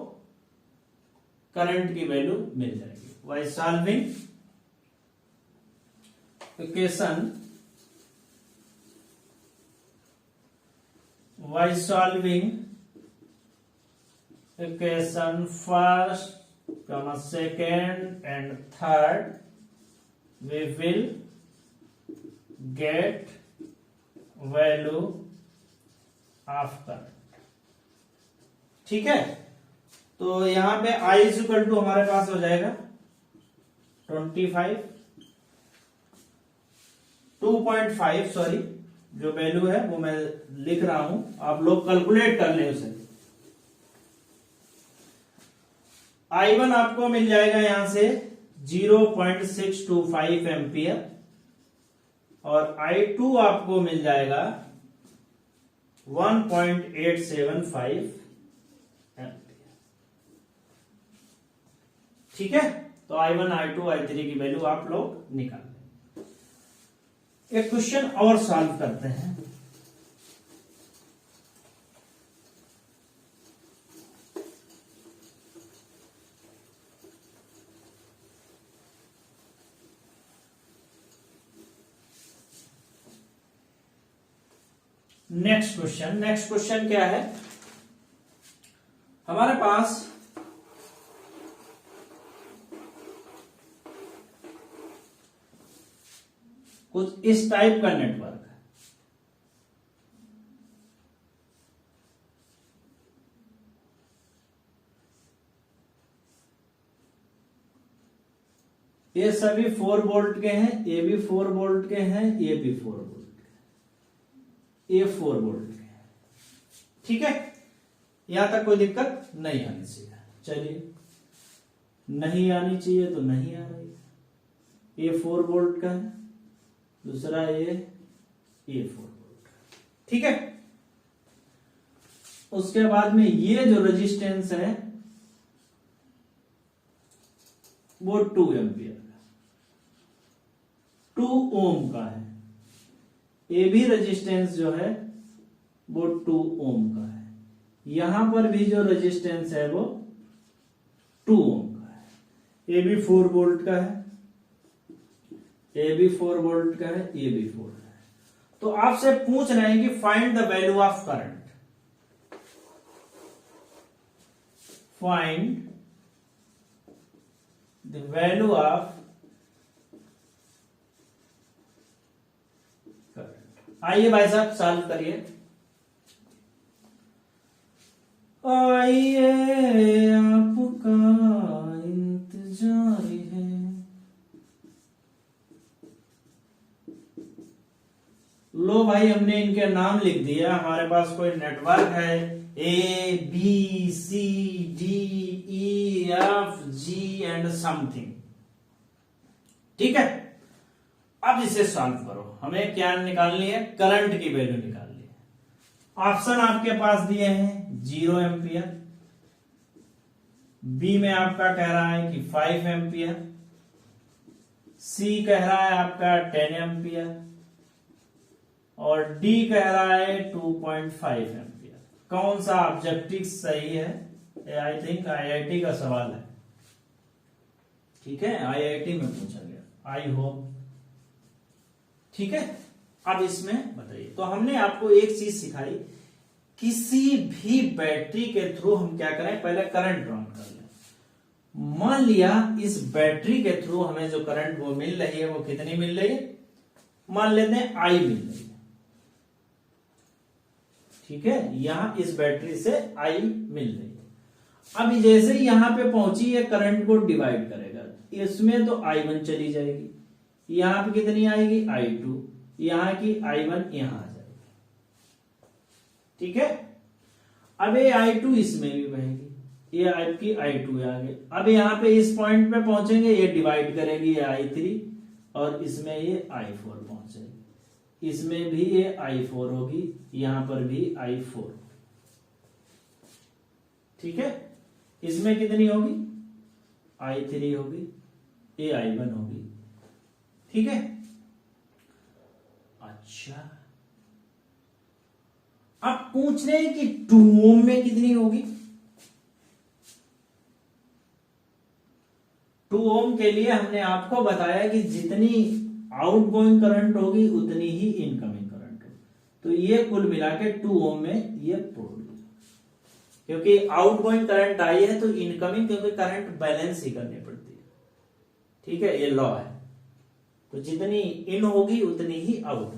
करंट की वैल्यू मिल जाएगी। By solving equation, by solving equation first, second and third, we will get value of current। ठीक है, तो यहां पे I इज इक्वल टू हमारे पास हो जाएगा 25, 2.5 सॉरी, जो वैल्यू है वो मैं लिख रहा हूं, आप लोग कैलकुलेट कर लें उसे। I1 आपको मिल जाएगा यहां से 0.625 एम्पियर और I2 आपको मिल जाएगा 1.875 एम्पियर। ठीक है, तो I1, I2, I3 की वैल्यू आप लोग निकाल लें। एक क्वेश्चन और सॉल्व करते हैं। नेक्स्ट क्वेश्चन क्या है हमारे पास, कुछ इस टाइप का नेटवर्क है। ये सभी 4 वोल्ट के हैं, ये भी 4 वोल्ट के हैं, ये भी 4 वोल्ट के, ये 4 वोल्ट के हैं। ठीक है, यहां तक कोई दिक्कत नहीं आनी चाहिए। चलिए, नहीं आनी चाहिए तो नहीं आ रही है। ये 4 वोल्ट का है, दूसरा ये 4 वोल्ट। ठीक है, उसके बाद में ये जो रेजिस्टेंस है वो 2 एम्पियर का, 2 ओम का है। ये भी रेजिस्टेंस जो है वो 2 ओम का है। यहां पर भी जो रेजिस्टेंस है वो 2 ओम का है। ये भी 4 वोल्ट का है, ये भी 4 वोल्ट का है, ये भी 4 है। तो आपसे पूछ रहे हैं कि find the value of current. Find the value of current. आइए भाई साहब सॉल्व करिए। आइए आपका इंतजार है। लो भाई, हमने इनके नाम लिख दिया। हमारे पास कोई नेटवर्क है A B C D E F G and something. ठीक है, अब इसे सॉल्व करो। हमें क्या निकालनी है? करंट की वैल्यू निकालनी है। ऑप्शन आपके पास दिए हैं 0 एम्पियर, बी में आपका कह रहा है कि 5 एम्पियर, सी कह रहा है आपका 10 एम्पियर और डी कह रहा है 2.5 एम्पियर। कौन सा ऑब्जेक्टिव सही है? आई थिंक आईआईटी का सवाल है। ठीक है, आईआईटी में पूछा गया, आई होप। ठीक है, अब इसमें बताइए। तो हमने आपको एक चीज सिखाई, किसी भी बैटरी के थ्रू हम क्या करें, पहले करंट ड्रॉ कर लें। मान लिया इस बैटरी के थ्रू हमें जो करंट वो मिल रही है वो कितनी मिल रही है? मान लेते हैं आई मिल रही है। ठीक है, यहां इस बैटरी से आई मिल रही है। अब जैसे ही यहां पे पहुंची ये करंट को डिवाइड करेगा, इसमें तो I1 चली जाएगी, यहां पे कितनी आएगी? I2, यहां की I1 यहां आ जाएगी। ठीक है, अब ये I2 इसमें भी बहेगी, ये आपकी I2 आगे। अब यहां पे इस पॉइंट पे पहुंचेंगे, ये डिवाइड करेगी, ये I3 और इसमें ये I4 पहुंचेगी। इसमें भी ये I4 होगी, यहां पर भी I4। ठीक है, इसमें कितनी होगी? I3 होगी, ये I1 होगी। ठीक है, अच्छा, अब पूछ रहे हैं कि 2 ओम में कितनी होगी। 2 ओम के लिए हमने आपको बताया कि जितनी आउटगोइंग करंट होगी उतनी ही इनकमिंग करंट होगी। तो ये कुल मिला के 2 ओम में ये प्रूव, क्योंकि आउटगोइंग करंट आई है तो इनकमिंग, क्योंकि करंट बैलेंस ही करनी पड़ती है। ठीक है, ये लॉ है। तो जितनी इन होगी उतनी ही आउट होगी।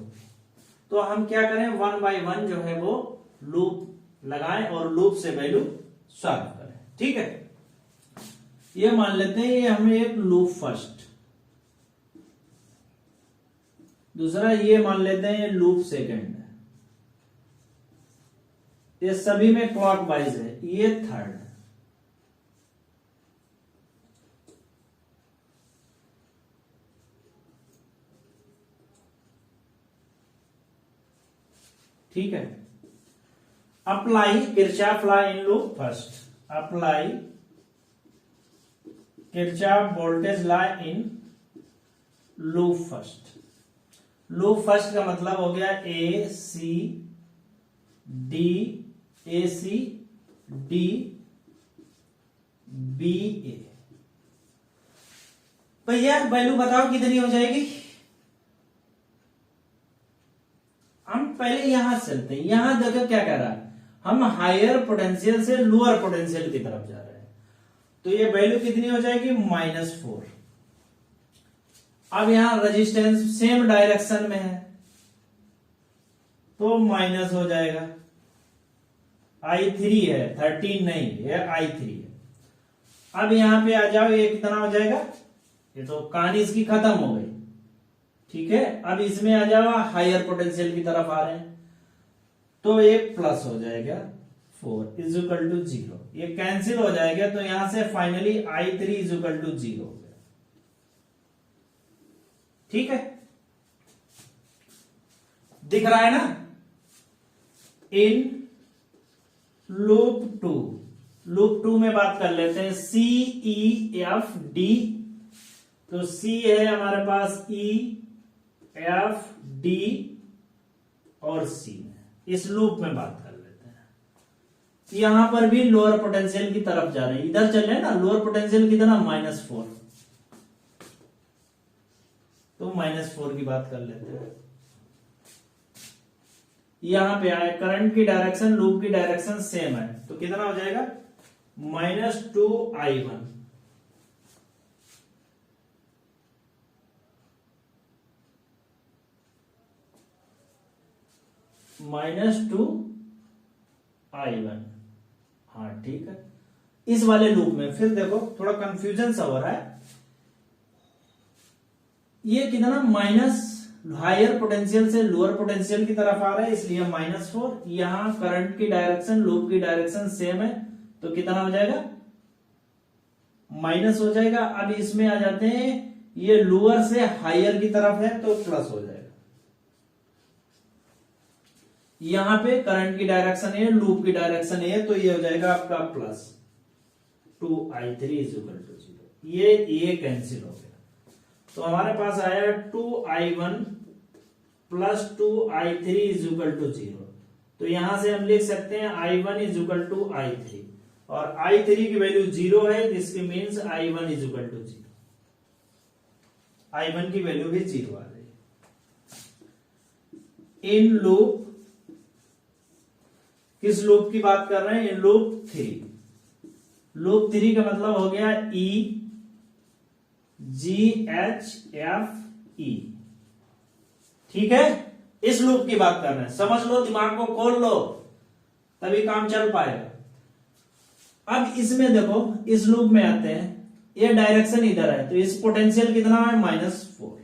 तो हम क्या करें, 1 बाय 1 जो है वो लूप लगाएं और लूप से वैल्यू सॉल्व करें। ठीक है, ये मान लेते हैं ये हमें एक लूप फर्स्ट, दूसरा ये मान लेते हैं लूप सेकंड, ये सभी में क्लॉकवाइज है, ये थर्ड। ठीक है, apply Kirchhoff law in loop first, apply Kirchhoff voltage law in loop first. Loop first का मतलब हो गया ए सी डी, ए सी डी बी ए। भैया वैल्यू बताओ कितनी हो जाएगी। हम पहले यहां चलते हैं, यहां देखो क्या कर रहा है, हम हायर पोटेंशियल से लोअर पोटेंशियल की तरफ जा रहे हैं। तो ये वैल्यू कितनी हो जाएगी, -4। अब यहां रेजिस्टेंस सेम डायरेक्शन में है तो माइनस हो जाएगा, I3 है, 13 नहीं, ये I3 है। अब यहां पे आ जाओ, ये कितना हो जाएगा, ये तो कहानी इसकी खत्म हो गई। ठीक है, अब इसमें आ जाओ, हायर पोटेंशियल की तरफ आ रहे हैं तो ये प्लस हो जाएगा 4 इज इक्वल टू 0, ये कैंसिल हो जाएगा। तो यहां से finally I3 is equal to 0 हो गया। ठीक है, दिख रहा है ना। इन लूप 2 में बात कर लेते हैं, C E F D। तो C है हमारे पास, E F D और C में, इस लूप में बात कर लेते हैं। यहां पर भी लोअर पोटेंशियल की तरफ जा रहे हैं, इधर चल रहे हैं ना, लोअर पोटेंशियल कितना, -4। तो -4 की बात कर लेते हैं। यहां पे आए, करंट की डायरेक्शन, लूप की डायरेक्शन सेम है, तो कितना हो जाएगा, -2I1। -2I1, हाँ ठीक है। इस वाले लूप में फिर देखो थोड़ा कंफ्यूजन सा हो रहा है, ये कितना माइनस, हायर पोटेंशियल से लोअर पोटेंशियल की तरफ आ रहा है, इसलिए -4। यहां करंट की डायरेक्शन, लूप की डायरेक्शन सेम है, तो कितना हो जाएगा, माइनस हो जाएगा। अब इसमें आ जाते हैं, ये लोअर से हायर की तरफ है तो प्लस हो जाएगा। यहां पे करंट की डायरेक्शन है, लूप की डायरेक्शन है, तो ये हो जाएगा आपका +2I3 इज इक्वल टू 0। ये कैंसिल हो गया, तो हमारे पास आया 2I1 plus 2I3 is equal to 0। तो यहां से हम लिख सकते हैं I1 is equal to I3, और I3 की वैल्यू 0 है, जिसकी means I1 is equal to 0। I1 की वैल्यू भी 0 आ गई। इन लूप, किस लूप की बात कर रहे हैं, इन लूप 3। लूप 3 का मतलब हो गया EGHFE। ठीक है, इस लूप की बात कर रहे हैं, समझ लो, दिमाग को खोल लो, तभी काम चल पाएगा। अब इसमें देखो, इस लूप में आते हैं, ये डायरेक्शन इधर है, तो इस पोटेंशियल कितना है, -4।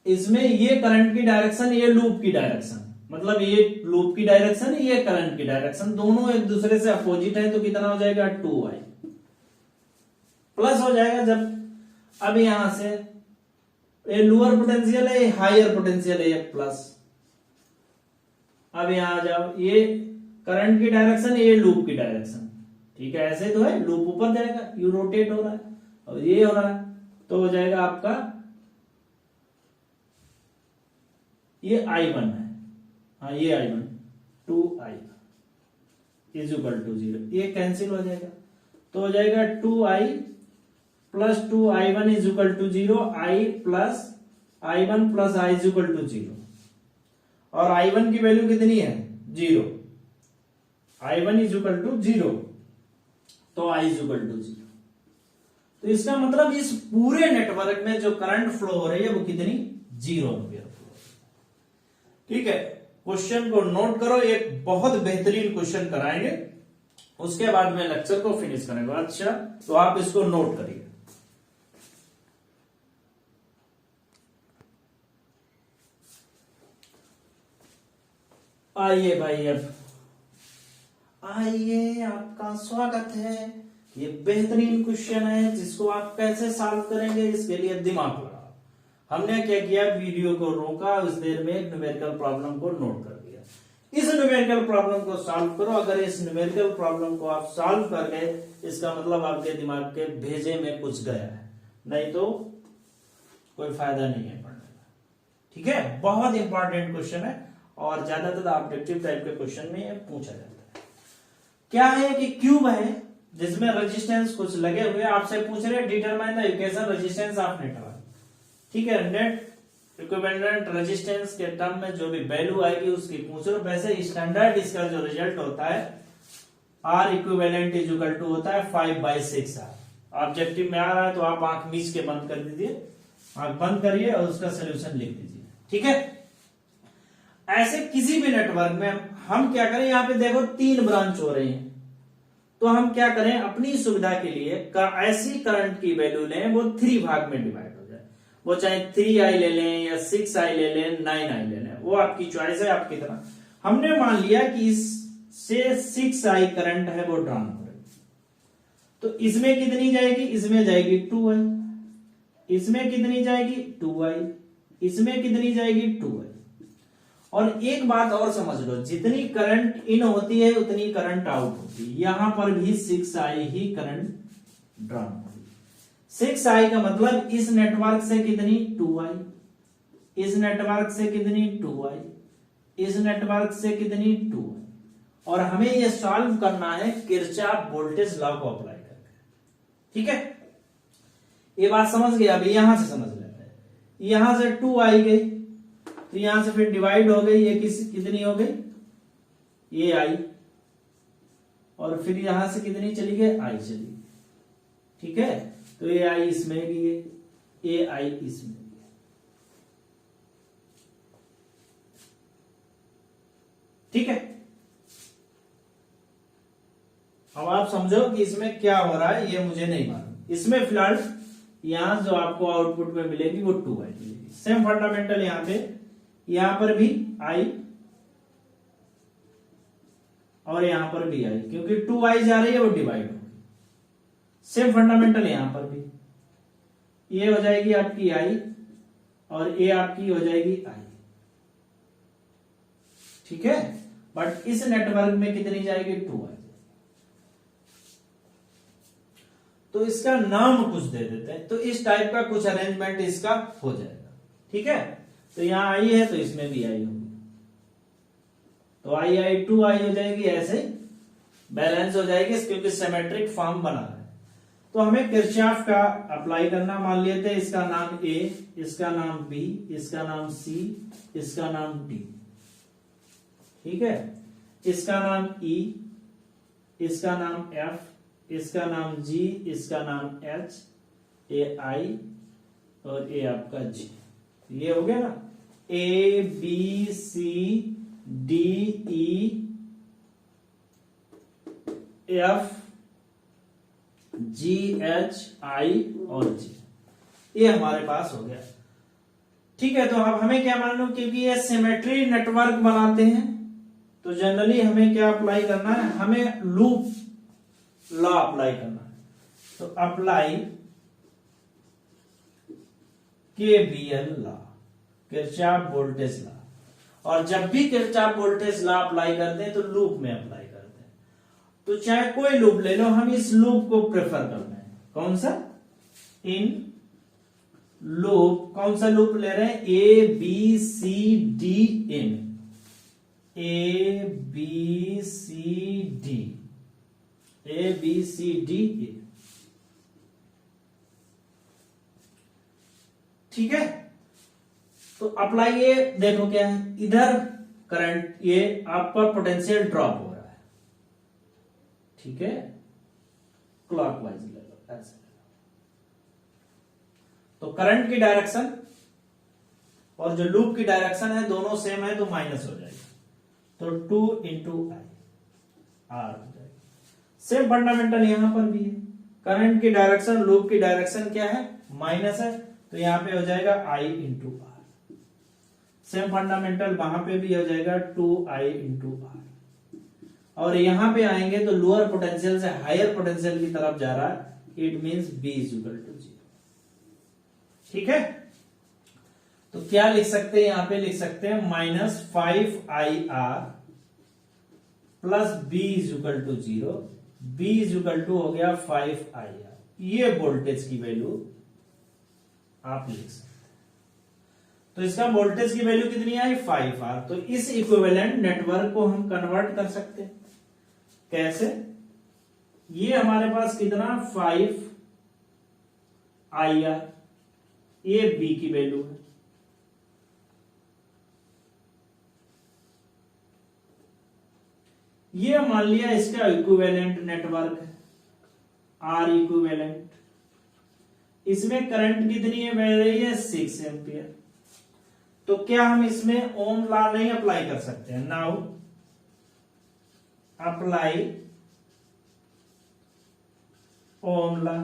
इसमें ये करंट की डायरेक्शन, ये लूप की डायरेक्शन, मतलब ये लूप की डायरेक्शन, ये करंट की डायरेक्शन, दोनों एक दूसरे से अपोजिट है, तो कितना हो जाएगा, 2I प्लस हो जाएगा जब। अब यहां से ये लोअर पोटेंशियल है, ये हायर पोटेंशियल है, ये प्लस। अब यहां आ जाओ, ये करंट की डायरेक्शन, ये लूप की डायरेक्शन। ठीक है, ऐसे तो है, लूप ऊपर जाएगा, यू रोटेट हो रहा है और ये हो रहा है, तो हो जाएगा आपका, ये I1 है, हाँ ये I1 2I is equal to 0, ये कैंसिल हो जाएगा तो हो जाएगा 2I plus 2I1 is equal to 0, I plus I1 plus I is equal to 0, और I1 की वैल्यू कितनी है 0, I1 इज इक्वल टू 0 तो I इज इक्वल टू 0। तो इसका मतलब इस पूरे नेटवर्क में जो करंट फ्लो हो रही है वो कितनी 0 एम्पियर फ्लो। ठीक है, क्वेश्चन को नोट करो, एक बहुत बेहतरीन क्वेश्चन कराएंगे, उसके बाद में लेक्चर को फिनिश करेंगे। अच्छा तो आप इसको नोट करिए। आइए भाई, अब आइए, आपका स्वागत है। ये बेहतरीन क्वेश्चन है जिसको आप कैसे सॉल्व करेंगे इसके लिए दिमाग लगाओ। हमने क्या किया, वीडियो को रोका, उस देर में एक न्यूमेरिकल प्रॉब्लम को नोट कर दिया। इस न्यूमेरिकल प्रॉब्लम को सॉल्व करो। अगर इस न्यूमेरिकल प्रॉब्लम को आप सॉल्व कर गए, इसका मतलब आपके दिमाग के भेजे में कुछ गया है, नहीं तो कोई फायदा नहीं है पढ़ने का। ठीक है, बहुत इंपॉर्टेंट क्वेश्चन है और ज्यादातर ऑब्जेक्टिव टाइप के क्वेश्चन में ये पूछा जाता है। क्या है कि क्यूब है जिसमें रेजिस्टेंस कुछ लगे हुए, आपसे पूछ रहे determine the equation resistance of network. ठीक है, नेट इक्विवेलेंट रेजिस्टेंस के टर्म में जो भी वैल्यू आएगी उसकी पूछ रहे। वैसे स्टैंडर्ड इसका जो रिजल्ट होता है R equivalent is equal to होता है 5/6R। ऑब्जेक्टिव में आ रहा है तो आप आंख मीच के बंद कर दीजिए, आंख बंद करिए और उसका सोल्यूशन लिख दीजिए। ठीक है, ऐसे किसी भी नेटवर्क में हम क्या करें, यहां पे देखो 3 ब्रांच हो रही हैं, तो हम क्या करें अपनी सुविधा के लिए ऐसी करंट की वैल्यू लें वो 3 भाग में डिवाइड हो जाए। वो चाहे 3I ले लें या 6I ले लें, 9I ले लें, वो आपकी चॉइस है, आपकी तरह। हमने मान लिया कि इससे 6I करंट है वो ड्रॉन हो रही, तो इसमें कितनी जाएगी, इसमें जाएगी 2I, इसमें कितनी जाएगी 2I, इसमें कितनी जाएगी 2I। और एक बात और समझ लो, जितनी करंट इन होती है उतनी करंट आउट होती है। यहां पर भी 6I ही करंट ड्रॉ होगी। 6I का मतलब इस नेटवर्क से कितनी 2I, इस नेटवर्क से कितनी 2I, इस नेटवर्क से कितनी 2I। और हमें यह सॉल्व करना है किरचॉफ वोल्टेज लॉ को अप्लाई करके। ठीक है, ये बात समझ गए। अभी यहां से समझ लेते हैं, यहां से 2I गई तो यहां से फिर डिवाइड हो गई, ये कितनी हो गई, ये I, और फिर यहां से कितनी चली गई, I चली गई। ठीक है, तो ये I इसमें भी है, ये I इसमें भी है। ठीक है, अब आप समझो कि इसमें क्या हो रहा है, ये मुझे नहीं मालूम। इसमें फिलहाल यहां जो आपको आउटपुट में मिलेगी वो 2I मिलेगी। सेम फंडामेंटल यहां पे, यहां पर भी I और यहां पर भी I, क्योंकि 2I जा रही है वो डिवाइड होगी। सेम फंडामेंटल यहां पर भी, ये हो जाएगी आपकी I और ये आपकी हो जाएगी I। ठीक है, बट इस नेटवर्क में कितनी जाएगी 2I। तो इसका नाम कुछ दे देते हैं, तो इस टाइप का कुछ अरेंजमेंट इसका हो जाएगा। ठीक है, तो यहां I है तो इसमें भी I होगी, तो I 2I हो जाएगी, ऐसे बैलेंस हो जाएगी क्योंकि सिमेट्रिक फॉर्म बना है। तो हमें किरचॉफ का अप्लाई करना, मान लेते हैं इसका नाम A, इसका नाम B, इसका नाम C, इसका नाम D। ठीक है, इसका नाम E, इसका नाम F, इसका नाम G, इसका नाम H, ये I और ये आपका G। ये हो गया ना, A B C D E F G H I और J, ये हमारे पास हो गया। ठीक है, तो अब हमें क्या मालूम, क्योंकि ये सिमेट्री नेटवर्क बनाते हैं तो जनरली हमें क्या अप्लाई करना है, हमें लूप लॉ अप्लाई करना है। तो apply KVL law, Kirchhoff voltage law. और जब भी किरचॉफ वोल्टेज लॉ अप्लाई करते हैं तो लूप में अप्लाई करते हैं। तो चाहे कोई लूप ले लो, हम इस लूप को प्रेफर करते हैं। कौन सा, इन लूप, कौन सा लूप ले रहे हैं, A B C D M। A B C D, A B C D, ठीक है। तो अप्लाई ये देखो क्या है, इधर करंट ये आपका पोटेंशियल ड्रॉप हो रहा है, ठीक है, क्लॉकवाइज ले लो ऐसे। तो करंट की डायरेक्शन और जो लूप की डायरेक्शन है दोनों सेम है, तो माइनस हो जाएगा, तो 2 इंटू आई आर हो जाएगा। सेम फंडामेंटल यहां पर भी है, करंट की डायरेक्शन लूप की डायरेक्शन क्या है, माइनस है, तो यहां पे हो जाएगा आई इंटू आर। सेम फंडामेंटल वहां पे भी हो जाएगा 2i इंटू आर। और यहां पे आएंगे तो लोअर पोटेंशियल से हायर पोटेंशियल की तरफ जा रहा है, it means B is equal to 0, ठीक है। तो क्या लिख सकते हैं, यहां पे लिख सकते हैं -5IR plus B is equal to 0, B is equal to हो गया 5IR। ये वोल्टेज की वैल्यू आप लिख सकते हैं। तो इसका वोल्टेज की वैल्यू कितनी आई, 5R। तो इस इक्विवेलेंट नेटवर्क को हम कन्वर्ट कर सकते हैं, कैसे, ये हमारे पास कितना 5IR, ये B की वैल्यू है, ये मान लिया इसका इक्विवेलेंट नेटवर्क है, R इक्विवेलेंट। इसमें करंट कितनी है, बह रही है 6 एम्पियर। तो क्या हम इसमें ओम लॉ नहीं अप्लाई कर सकते हैं, नाउ अप्लाई ओम लॉ।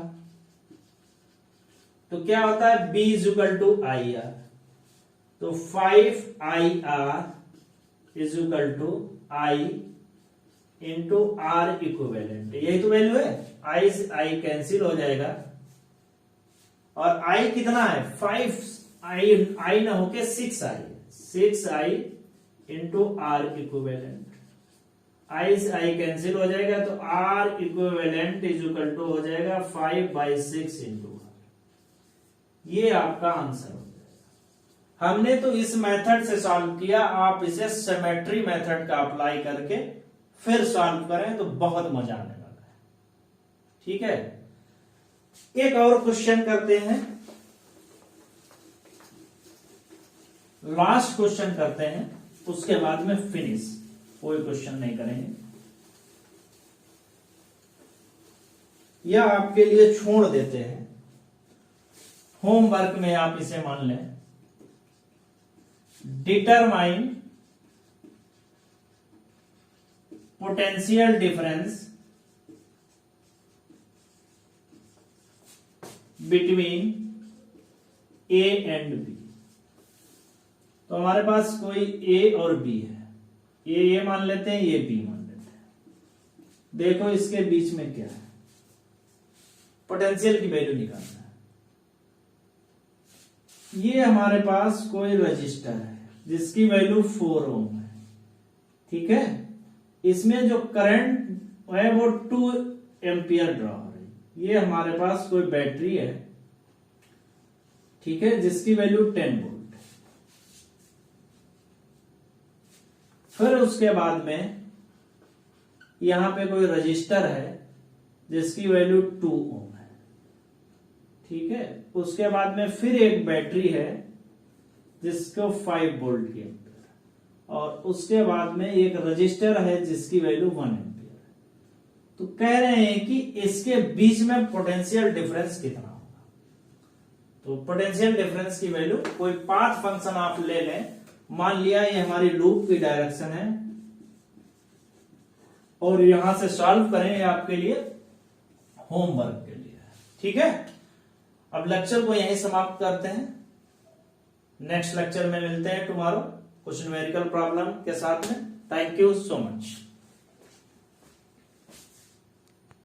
तो क्या होता है, B is equal to IR, तो 5IR is equal to I into R equivalent, यही तो वैल्यू है, I से I कैंसिल हो जाएगा, और I कितना है 5I ना होके 6I into R equivalent, I से I कैंसिल हो जाएगा, तो R equivalent is equal to हो जाएगा 5/6 इंटू R। ये आपका आंसर हो जाएगा। हमने तो इस मेथड से सॉल्व किया, आप इसे सिमेट्री मेथड का अप्लाई करके फिर सॉल्व करें तो बहुत मजा आने वाला है, ठीक है। एक और क्वेश्चन करते हैं, लास्ट क्वेश्चन करते हैं, उसके बाद में फिनिश, कोई क्वेश्चन नहीं करेंगे, या आपके लिए छोड़ देते हैं, होमवर्क में आप इसे मान लें, determine potential difference between A and B। तो हमारे पास कोई A और B है, ये मान लेते हैं, ये B मान लेते हैं। देखो इसके बीच में क्या है, पोटेंशियल की वैल्यू निकालना है। ये हमारे पास कोई रजिस्टर है जिसकी वैल्यू 4 ओम है, ठीक है। इसमें जो करंट है वो 2 एम्पियर ड्रॉ हो रही है। ये हमारे पास कोई बैटरी है, ठीक है, जिसकी वैल्यू 10 वोल्ट है। फिर उसके बाद में यहां पे कोई रजिस्टर है जिसकी वैल्यू 2 ओम है, ठीक है। उसके बाद में फिर एक बैटरी है जिसको 5 वोल्ट की एम्पियर, और उसके बाद में एक रजिस्टर है जिसकी वैल्यू 1 एम्पियर है। तो कह रहे हैं कि इसके बीच में पोटेंशियल डिफरेंस कितना होगा। तो पोटेंशियल डिफरेंस की वैल्यू, कोई पाथ फंक्शन आप ले लें, मान लिया ये हमारी लूप की डायरेक्शन है, और यहां से सॉल्व करें, ये आपके लिए होमवर्क के लिए, ठीक है। अब लेक्चर को यहीं समाप्त करते हैं, नेक्स्ट लेक्चर में मिलते हैं टुमारो कुछ न्यूमेरिकल प्रॉब्लम के साथ में। Thank you so much.